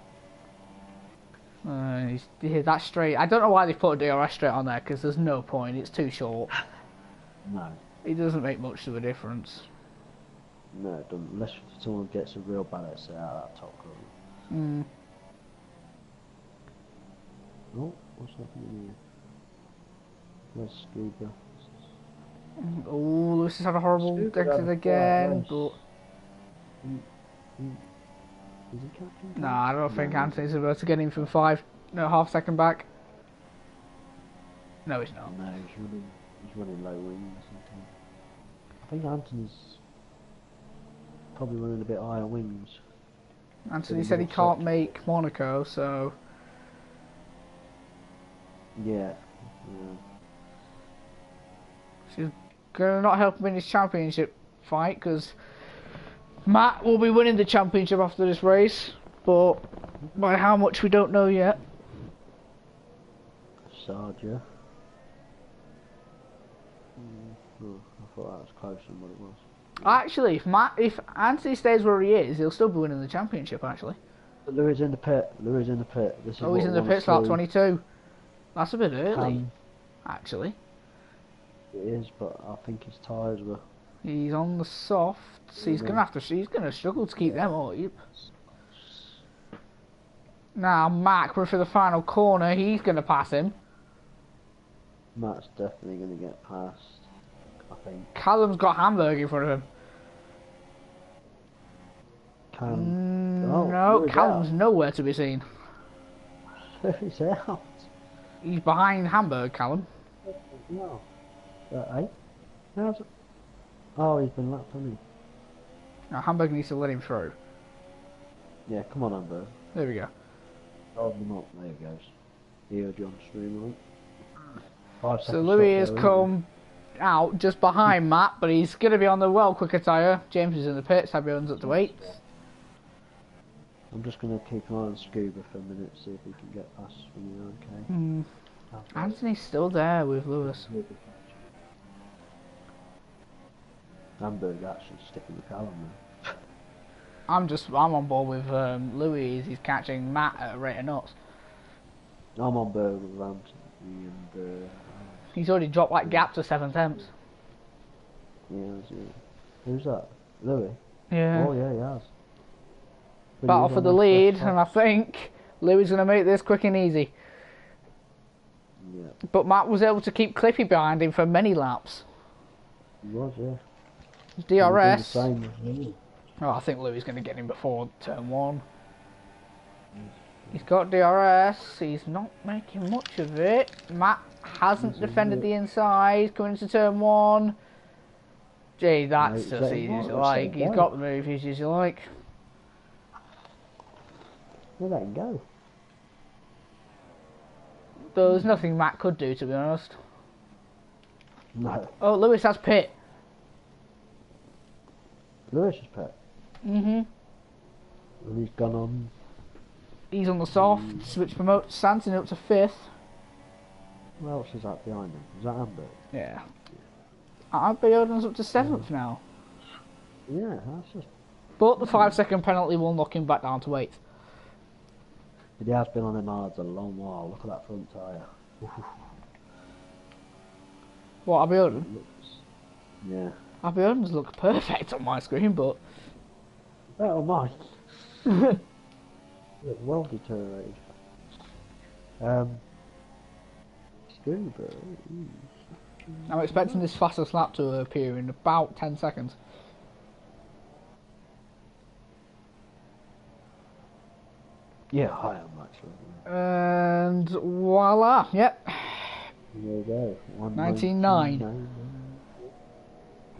Yeah, that's straight. I don't know why they put a DRS straight on there because there's no point. It's too short. No. It doesn't make much of a difference. No, it doesn't. Unless someone gets a real bad exit out of that top corner. Oh, what's happening here? Where's Scuba? Oh, Lewis has had a horrible exit again, but... Is he captain? Nah, I don't think Anthony's able to get him from half second back. No, he's not. No, he's running low wings. I think Anthony's probably running a bit higher wings. Anthony said he can't make Monaco, so... Yeah. She's gonna not help him in his championship fight, because Matt will be winning the championship after this race, but by how much we don't know yet. Sarja. Oh, I thought that was closer than what it was. Actually, if Anthony stays where he is, he'll still be winning the championship, actually. But Lewis in the pit. Lewis in the pit. This is he's in the pit start 22. That's a bit early, actually. It is, but I think his tyres were... He's on the softs. He's gonna struggle to keep them up. Now Mac, we're for the final corner. He's gonna pass him. Matt's definitely gonna get past, I think. Callum's got Hamburg in front of him. No, Callum's nowhere to be seen. He's out. He's behind Hamburg, Callum. No. Eh? How's it? Oh, he's been lapped, hasn't he? Now Hamburg needs to let him through. Yeah, come on, Amber. There we go. Hold him up. There he goes. He heard you on stream, right? So Louis has come out just behind Matt, but he's going to be on the well quicker tyre. James is in the pits. Habion's up to 8th. I'm just going to keep an eye on Scuba for a minute, see if he can get past when you're okay. Anthony's still there with Lewis. Hamburg actually sticking with Callum now. I'm on board with Louis. He's catching Matt at a rate of knots. I'm on board with Anthony and... He's already dropped that gap to 7 tenths. Yeah. Who's that? Louis? Yeah. Oh yeah, he has. Battle for the lead, and I think Louis is going to make this quick and easy. Yeah. But Matt was able to keep Cliffy behind him for many laps. He was, yeah. DRS. Oh, I think Louis is going to get him before turn 1. He's got DRS. He's not making much of it. Matt hasn't defended the inside. Coming into turn 1. Gee, that's just easy as you like. He's got the move easy as you like. We'll let him go. There's nothing Matt could do, to be honest. No. Oh, Lewis has pit. Lewis is pit. And he's gone on. He's on the soft. Switch promotes Santon up to 5th. Who else is that behind him? Is that Amber? Yeah. Bioden's up to 7th now. Yeah, that's just... But the 5-second penalty will knock him back down to 8th. But he has been on him hard a long while. Look at that front tyre. What, Abiodun? Yeah. Abiodun's look perfect on my screen, but... Oh my. Look, well deteriorated. Scuba. I'm expecting this fastest lap to appear in about 10 seconds. Yeah, I am actually. And voila, yep. There you go. 19.9.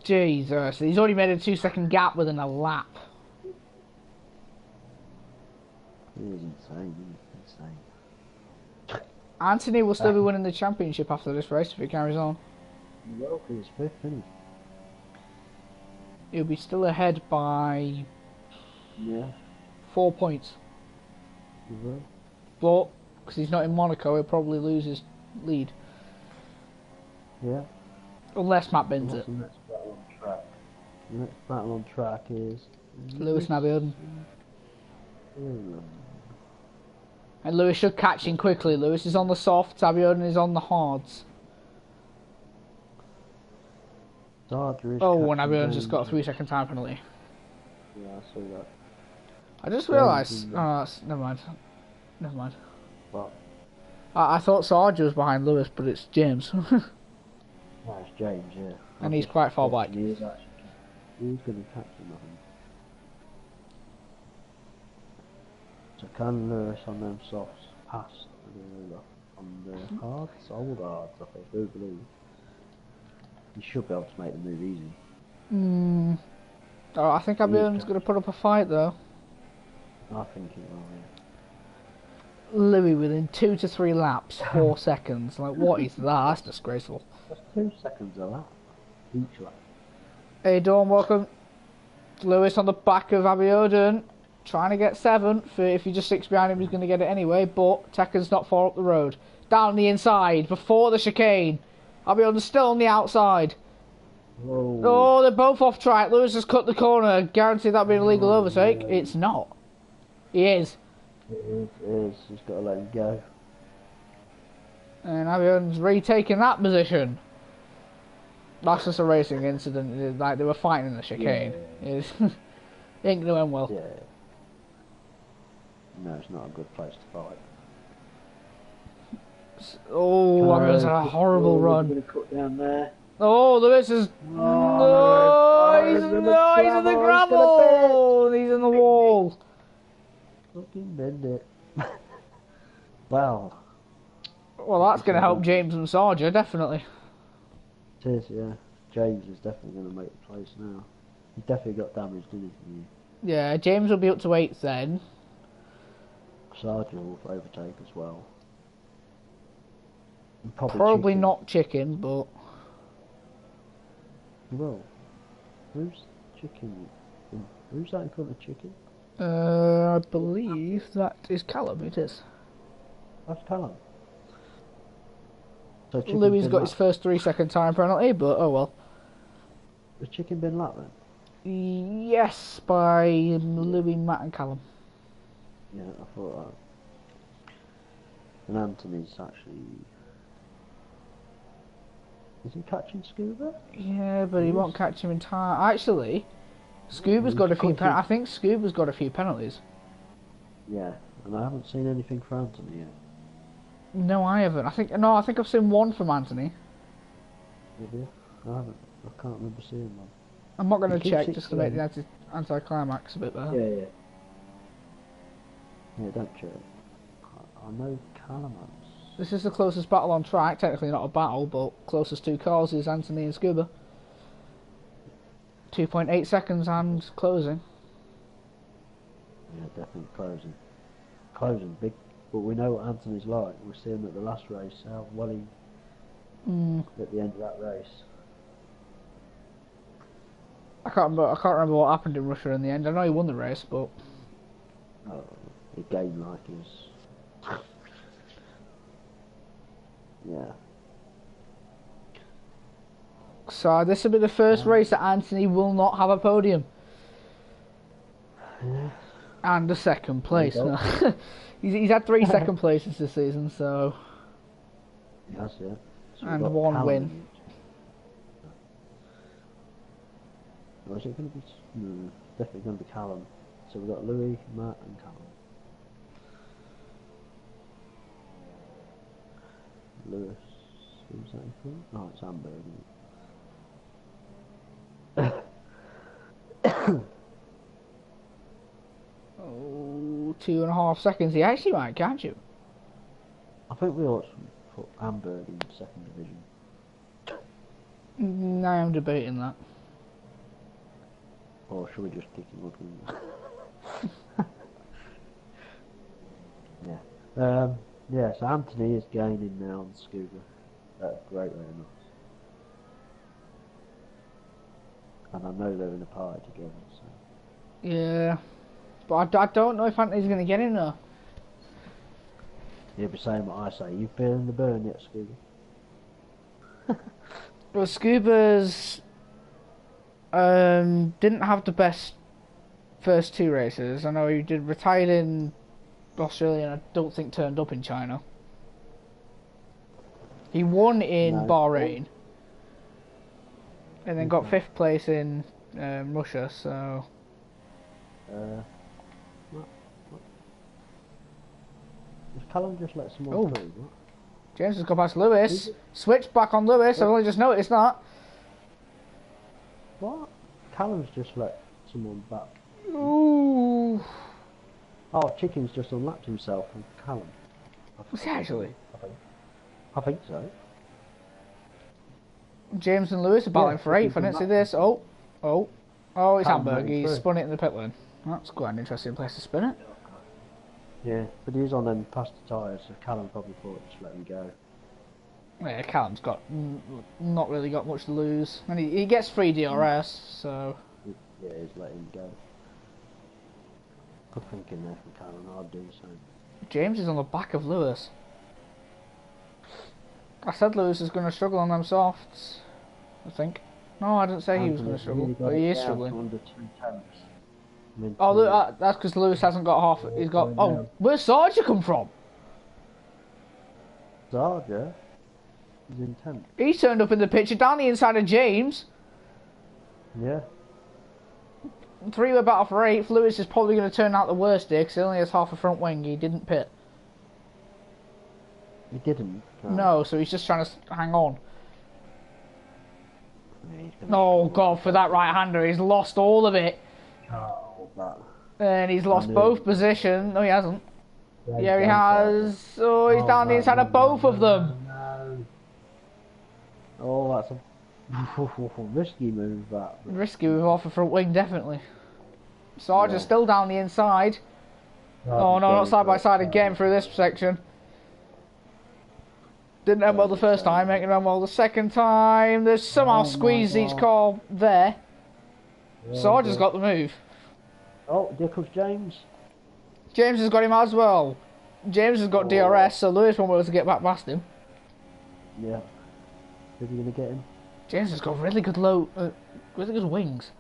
Jesus, he's already made a 2-second gap within a lap. He is insane, Anthony will still be winning the championship after this race if he carries on. Well, he's 5th, isn't he? He'll be still ahead by 4 points. But, because he's not in Monaco, he'll probably lose his lead. Yeah. Unless Matt bins it. The next battle on track? The next battle on track is... Lewis and Abiodun. And Lewis should catch him quickly. Lewis is on the softs, Abiodun is on the hards. Oh, and Abiodun's just got a 3-second time penalty. Yeah, I saw that. I just realised... Oh, never mind. Never mind. What? I thought Sarge was behind Lewis, but it's James. No, it's James, yeah. And he's quite far back. He is actually... He's going to catch him, I think. So can Lewis on them softs pass on the hards? Old hards, I do believe. He should be able to make the move easy. Oh, I think Abiodun's going to put up a fight, though. I think it will, yeah. Louis within 2 to 3 laps, 4 seconds. Like, what is that? That's disgraceful. That's 2 seconds a lap. Each lap. Hey, Dawn, welcome. Lewis on the back of Abiodun. Trying to get 7th. If you're just 6 behind him, he's going to get it anyway. But Tekken's not far up the road. Down the inside, before the chicane. Abiodun's still on the outside. Whoa. Oh, they're both off track. Lewis has cut the corner. Guaranteed that'd be an illegal overtake. It's not. He is. It is. He's got to let him go. And Abiodun's retaking that position. That's just a racing incident. Like, they were fighting in the chicane. Yeah. It ain't going to end well. Yeah. No, it's not a good place to fight. Oh, Abiodun's had a horrible run. Going to cut down there. Oh, Lewis is... he's in the gravel! He's in the wall. Fucking bend it. Well, that's going to help James and Sarger, definitely. It is, yeah. James is definitely going to make the place now. He definitely got damaged, didn't he? Yeah, James will be up to 8th then. Sarger will overtake as well. And probably not Chicken, but... Well, who's Chicken? Who's that in front of Chicken? I believe that is Callum, it is. That's Callum. So Louis got his first 3-second time penalty, but oh well. Has Chicken been lapped then? Yes, by Louis, Matt and Callum. Yeah, I thought that. And Anthony's actually... Is he catching Scuba? Yeah, but he won't catch him in time. Actually, Scuba's got a few I think Scuba's got a few penalties. Yeah, and I haven't seen anything for Anthony yet. No, I haven't. I think I've seen one from Anthony. Have you? I haven't. I can't remember seeing one. I'm not going to check just to make the anti-climax a bit better. Yeah. Yeah, don't check. I know Callum. This is the closest battle on track. Technically not a battle, but closest 2 cars is Anthony and Scuba. 2.8 seconds and closing. Yeah, definitely closing. Closing big, but we know what Anthony's like. We've seen him at the last race, how well he at the end of that race. I can't remember what happened in Russia in the end. I know he won the race, but He gained like his. Yeah. So this will be the first race that Anthony will not have a podium. Yeah. And a 2nd place. No. he's had 3 second places this season, so... Yes, yeah. So and 1 win. Or is it going to be... No, definitely going to be Callum. So we've got Louis, Matt and Callum. Lewis, who's that in front? Oh, it's Amber, isn't it? Oh, 2.5 seconds. He actually might catch him. I think we ought to put Amber in 2nd division. I am debating that. Or should we just kick him up? Yeah. Yeah, so Anthony is gaining now on Scuba at a great rate of knots. And I know they're in a party together, so... Yeah. But I don't know if Anthony's going to get in there. You'll be saying what I say. You feeling the burn yet, Scuba? Well, Scuba's... didn't have the best first 2 races. I know he retired in Australian I don't think turned up in China. He won in No. Bahrain. And then got 5th place in Russia, so... What? Has Callum just let someone through? What? James has gone past Lewis. Switch back on Lewis, I've only just noticed that. What? Callum's just let someone back. Ooh. Oh, Chicken's just unlapped himself from Callum. Was he actually? I think so. James and Lewis are battling for 8th. I didn't see this. Oh, it's Hamburg. He's spun it in the pit lane. That's quite an interesting place to spin it. Yeah, but he's on them past the tyres, so Callum probably thought just let him go. Yeah, Callum's got not really got much to lose, and he gets free DRS, so. Yeah, he's letting him go. Good thinking there from Callum. I'd do the same. James is on the back of Lewis. I said Lewis is going to struggle on them softs. I think. No, I didn't say he was going to struggle, but he is struggling. Under 2 tenths. Oh, look, that's because Lewis hasn't got half. He's got. Oh, where's Sarge come from? Sarge, yeah. He's in 10th. He turned up in the picture down the inside of James. Yeah. 3 were battle for 8th. Lewis is probably going to turn out the worst here because he only has half a front wing. He didn't pit. He didn't? No, so he's just trying to hang on. Yeah, oh, God, for that right-hander. He's lost all of it. Oh, that. And he's lost both positions. No, he hasn't. Yeah, he has. Oh, he's down the inside of both of them. No. Oh, that's a risky move, that. Risky with off the front wing, definitely. Sarge is still down the inside. Oh, no, not side by side again through this section. Didn't end well the first time, making it well the second time. There's somehow squeezed each car there. Sarge has got the move. Oh, there comes James. James has got him as well. James has got DRS, so Lewis won't be able to get back past him. Yeah. Is he going to get him? James has got really good really good wings.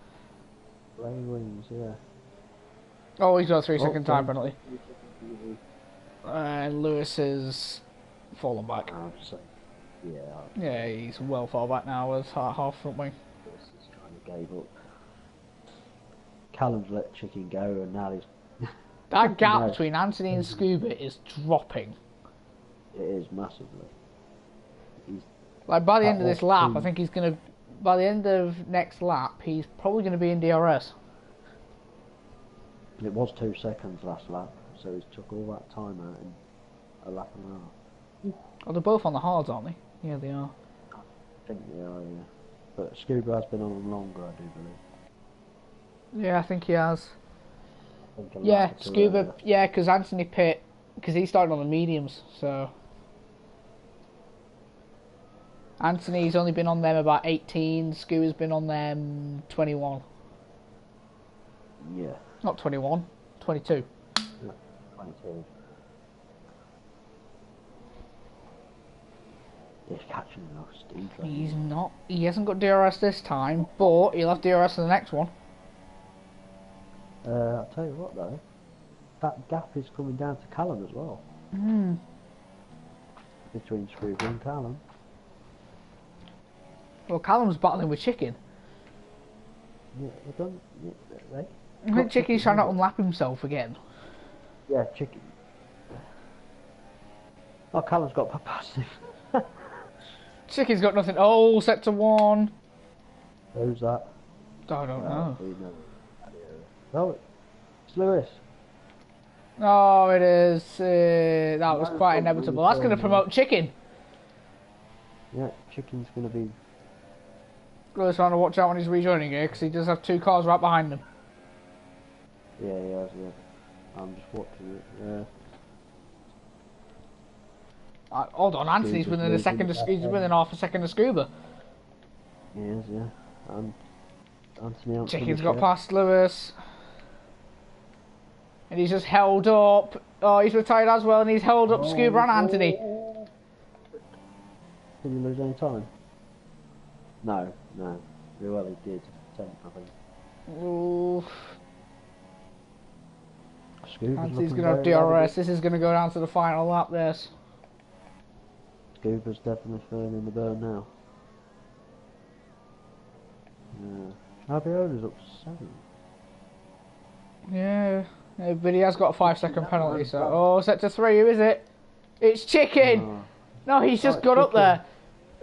Low wings, yeah. Oh, he's got a 3-second time penalty. And Lewis has fallen back. Yeah. Yeah, he's well far back now with half front wing. He's kind of gave up. Callum's let Chicken go, and now he's. That gap between Anthony and Scuba is dropping. It is massively. Like by the end of this lap, I think he's gonna. By the end of next lap, he's probably gonna be in DRS. It was 2 seconds last lap, so he's took all that time out in a lap and a half. Oh, they're both on the hards, aren't they? Yeah, they are. I think they are, yeah. But Scuba has been on them longer, I do believe. Yeah, I think he has. Yeah, Scuba. Yeah, because Anthony pit, because he started on the mediums, so. Anthony's only been on them about 18. Scuba's been on them 21. Yeah. Not 21, 22. Yeah, 22. He's catching enough steam. He's not. He hasn't got DRS this time, but he'll have DRS for the next one. I'll tell you what though, that gap is coming down to Callum as well. Between Scuba and Callum. Well, Callum's battling with Chicken. Yeah, I don't. Yeah, I think Chicken's trying to unlap himself again. Yeah, Chicken. Oh, Callum's got past him. Chicken's got nothing. Oh, sector 1. Who's that? I don't know. Oh, it's Lewis. Oh, it is. That was quite inevitable. That's going to promote Chicken. Yeah, Chicken's going to be. Lewis trying to watch out when he's rejoining here because he does have 2 cars right behind him. Yeah, he has, yeah. I'm just watching it, yeah. Hold on, Anthony's within a second. He's within half a second of Scuba. He is, yeah. And Anthony. Chicken's got past Lewis. And he's just held up. Oh, he's retired as well, and he's held up Scuba and Anthony. Did he lose any time? No. Well, he did. 10th, I think. Ooh. Scuba's Anthony's looking going to have very DRS. radical. This is going to go down to the final lap, this. Scuba's definitely feeling the burn now. Yeah. Abiona's up to 7. Yeah, but he has got a 5-second penalty, so... Oh, sector 3, who is it? It's Chicken! Oh. No, he's just got up Chicken. there.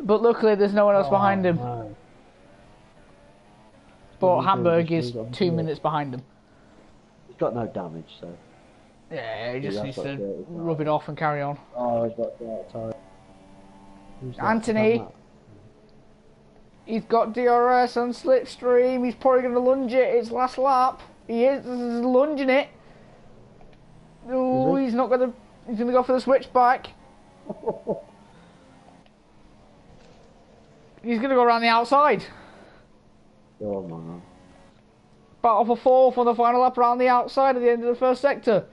But luckily there's no one else behind him. No. But Hamburg is 2 minutes behind him. He's got no damage, so... Yeah, he just needs to dirty rub it off and carry on. Oh, he's got that tire. Anthony! He's got DRS on slipstream. He's probably going to lunge it. It's last lap. He is lunging it. Oh, he's not going to... He's going to go for the switchback. He's going to go around the outside. Oh, man. Battle for 4th on the final lap around the outside at the end of the first sector.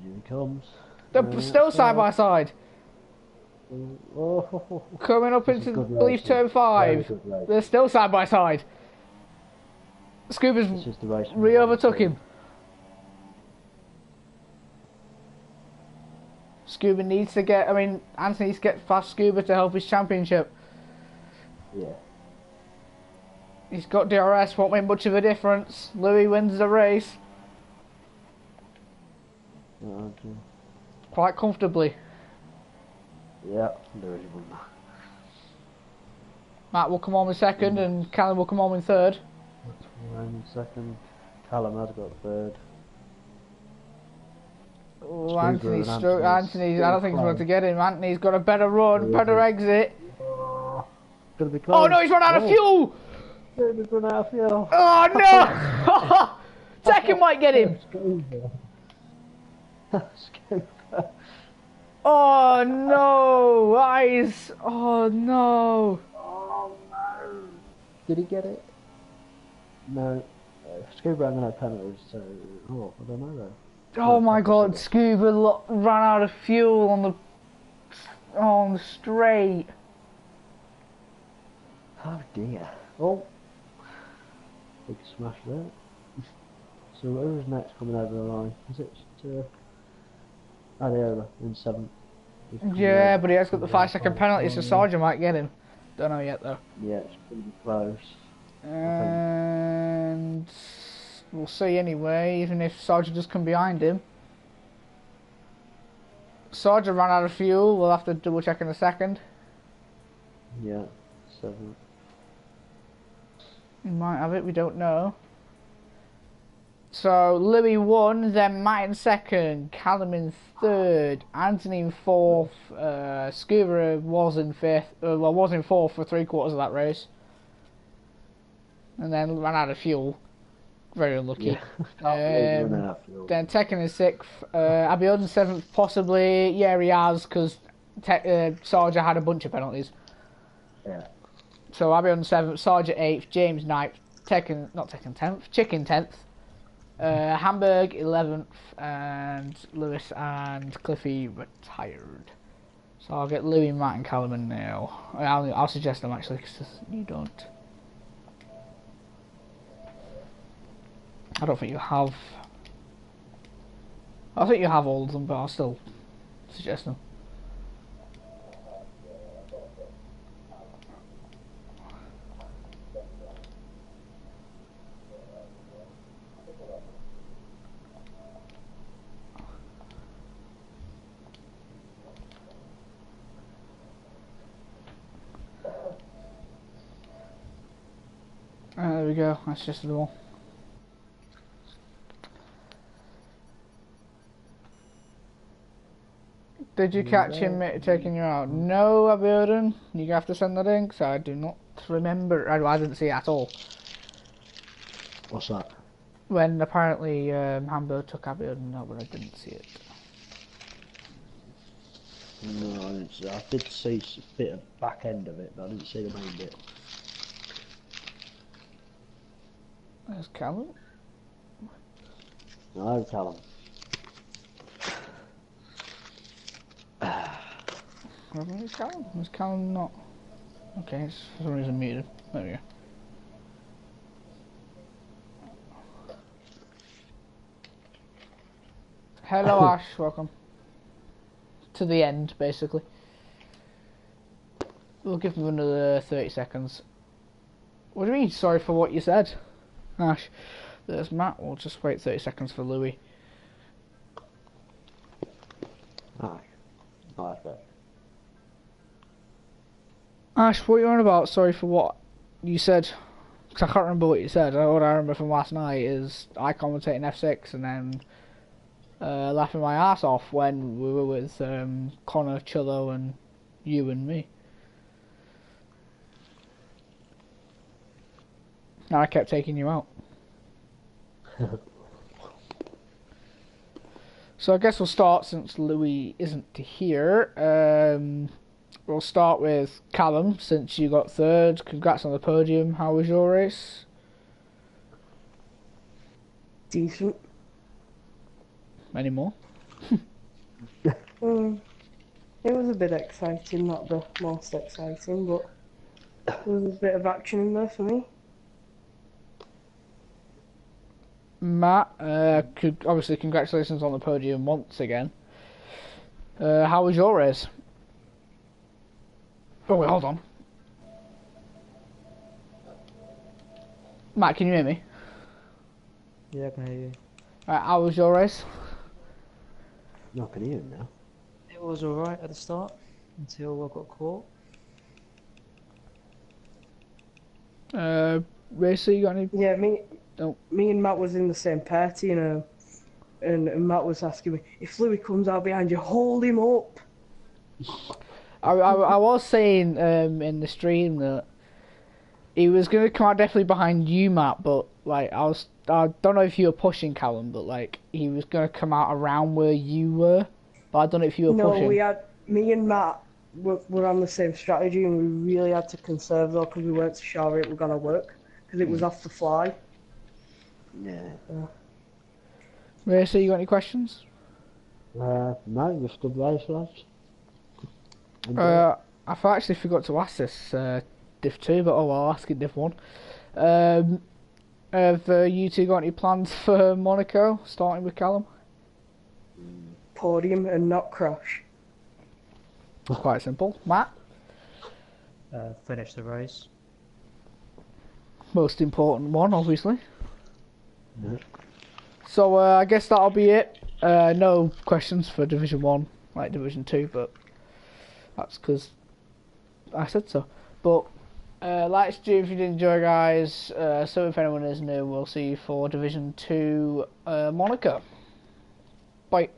Here he comes. They're still side by side. Oh. Coming up into, I believe, turn 5. They're still side by side. Scuba's re-overtook him. Scuba needs to get, Anthony needs to get past Scuba to help his championship. Yeah. He's got DRS, won't make much of a difference. Louis wins the race. Okay. Quite comfortably. Yeah, Louis won that. Matt will come on in second and Callum will come on in third. In second. Callum has got third. Oh, Anthony's I don't think he's going to get him. Anthony's got a better run, better exit. Gonna be close. Oh no, he's run out of fuel! He's run out of fuel. Oh no! Second might get him. Oh no! Eyes! Oh no! Oh no! Did he get it? No. Scuba ain't gonna have penalties, so... Oh, I don't know though. Oh my god, Scuba ran out of fuel on the straight. Oh dear. Oh. Big smash there. So who's next coming over the line? Is it Adiola in 7th? Yeah, but he has got the 5-second penalty, so Sargent might get him. Don't know yet though. Yeah, it's going to be close. And we'll see anyway, even if Sargent does come behind him. Sargent ran out of fuel, we'll have to double check in a second. Yeah, 7th. He might have it, we don't know. So Louis won, then Matt in second, Callum in third, Anthony in fourth, Scuba was in fifth, was in fourth for 3/4 of that race. And then ran out of fuel. Very unlucky. Yeah. Then Tekken in sixth, Abiodun in seventh, possibly. Yeah, he has, because Sarja had a bunch of penalties. Yeah. So Abiodun 7th, Sarja 8th, James 9th, Chicken 10th, Hamburg 11th, and Lewis and Cliffy retired. So I'll get Louis, Matt and Callum in now. I'll suggest them actually, because you don't. I don't think you have. I think you have all of them, but I'll still suggest them. There we go, that's just the all. Did you catch him taking you out? No, Abiodun. You have to send that in, because I do not remember. I didn't see it at all. What's that? When apparently Hamburg took Abiodun out, but I didn't see it. No, I didn't see it. I did see a bit of back end of it, but I didn't see the main bit. There's Callum. No, Callum. Where's Callum? Was Callum not? Okay, it's for some reason muted. There we go. Hello, Ash. Welcome to the end, basically. We'll give him another 30 seconds. What do you mean? Sorry for what you said, Ash. There's Matt. We'll just wait 30 seconds for Louis. Aye. Oh, that's it. Ash, what are you on about? Sorry for what you said. Because I can't remember what you said. What I remember from last night is I commentating F6 and then laughing my ass off when we were with Connor, Chillo and you and me. And I kept taking you out. So I guess we'll start since Louis isn't here. We'll start with Callum since you got third. Congrats on the podium. How was your race? Decent. Any more? It was a bit exciting, not the most exciting, but there was a bit of action in there for me. Matt, obviously congratulations on the podium once again. How was your race? Oh wait, hold on. Matt, can you hear me? Yeah, I can hear you. Alright, how was your race? No, I can hear him now. It was alright at the start until I got caught. Racer, you got any? Yeah, me No. me and Matt was in the same party, you know, and Matt was asking me, if Louis comes out behind you, hold him up. I was saying in the stream that he was going to come out definitely behind you, Matt, but like I don't know if you were pushing Callum, but like he was going to come out around where you were, but I don't know if you were pushing. No, me and Matt were on the same strategy, and we really had to conserve though, because we weren't sure it was going to work, because it was off the fly. Yeah. Racer, you got any questions? No, just good race, lads. I actually forgot to ask this Div 2, but oh well, I'll ask it Div 1. Have you two got any plans for Monaco, starting with Callum? Podium and not crash. Quite simple. Matt? Finished the race. Most important one, obviously. Yeah. So I guess that'll be it. No questions for Division 1, like Division 2, but that's because I said so. But like to do if you did enjoy, guys. So if anyone is new, we'll see you for Division 2 Monaco. Bye.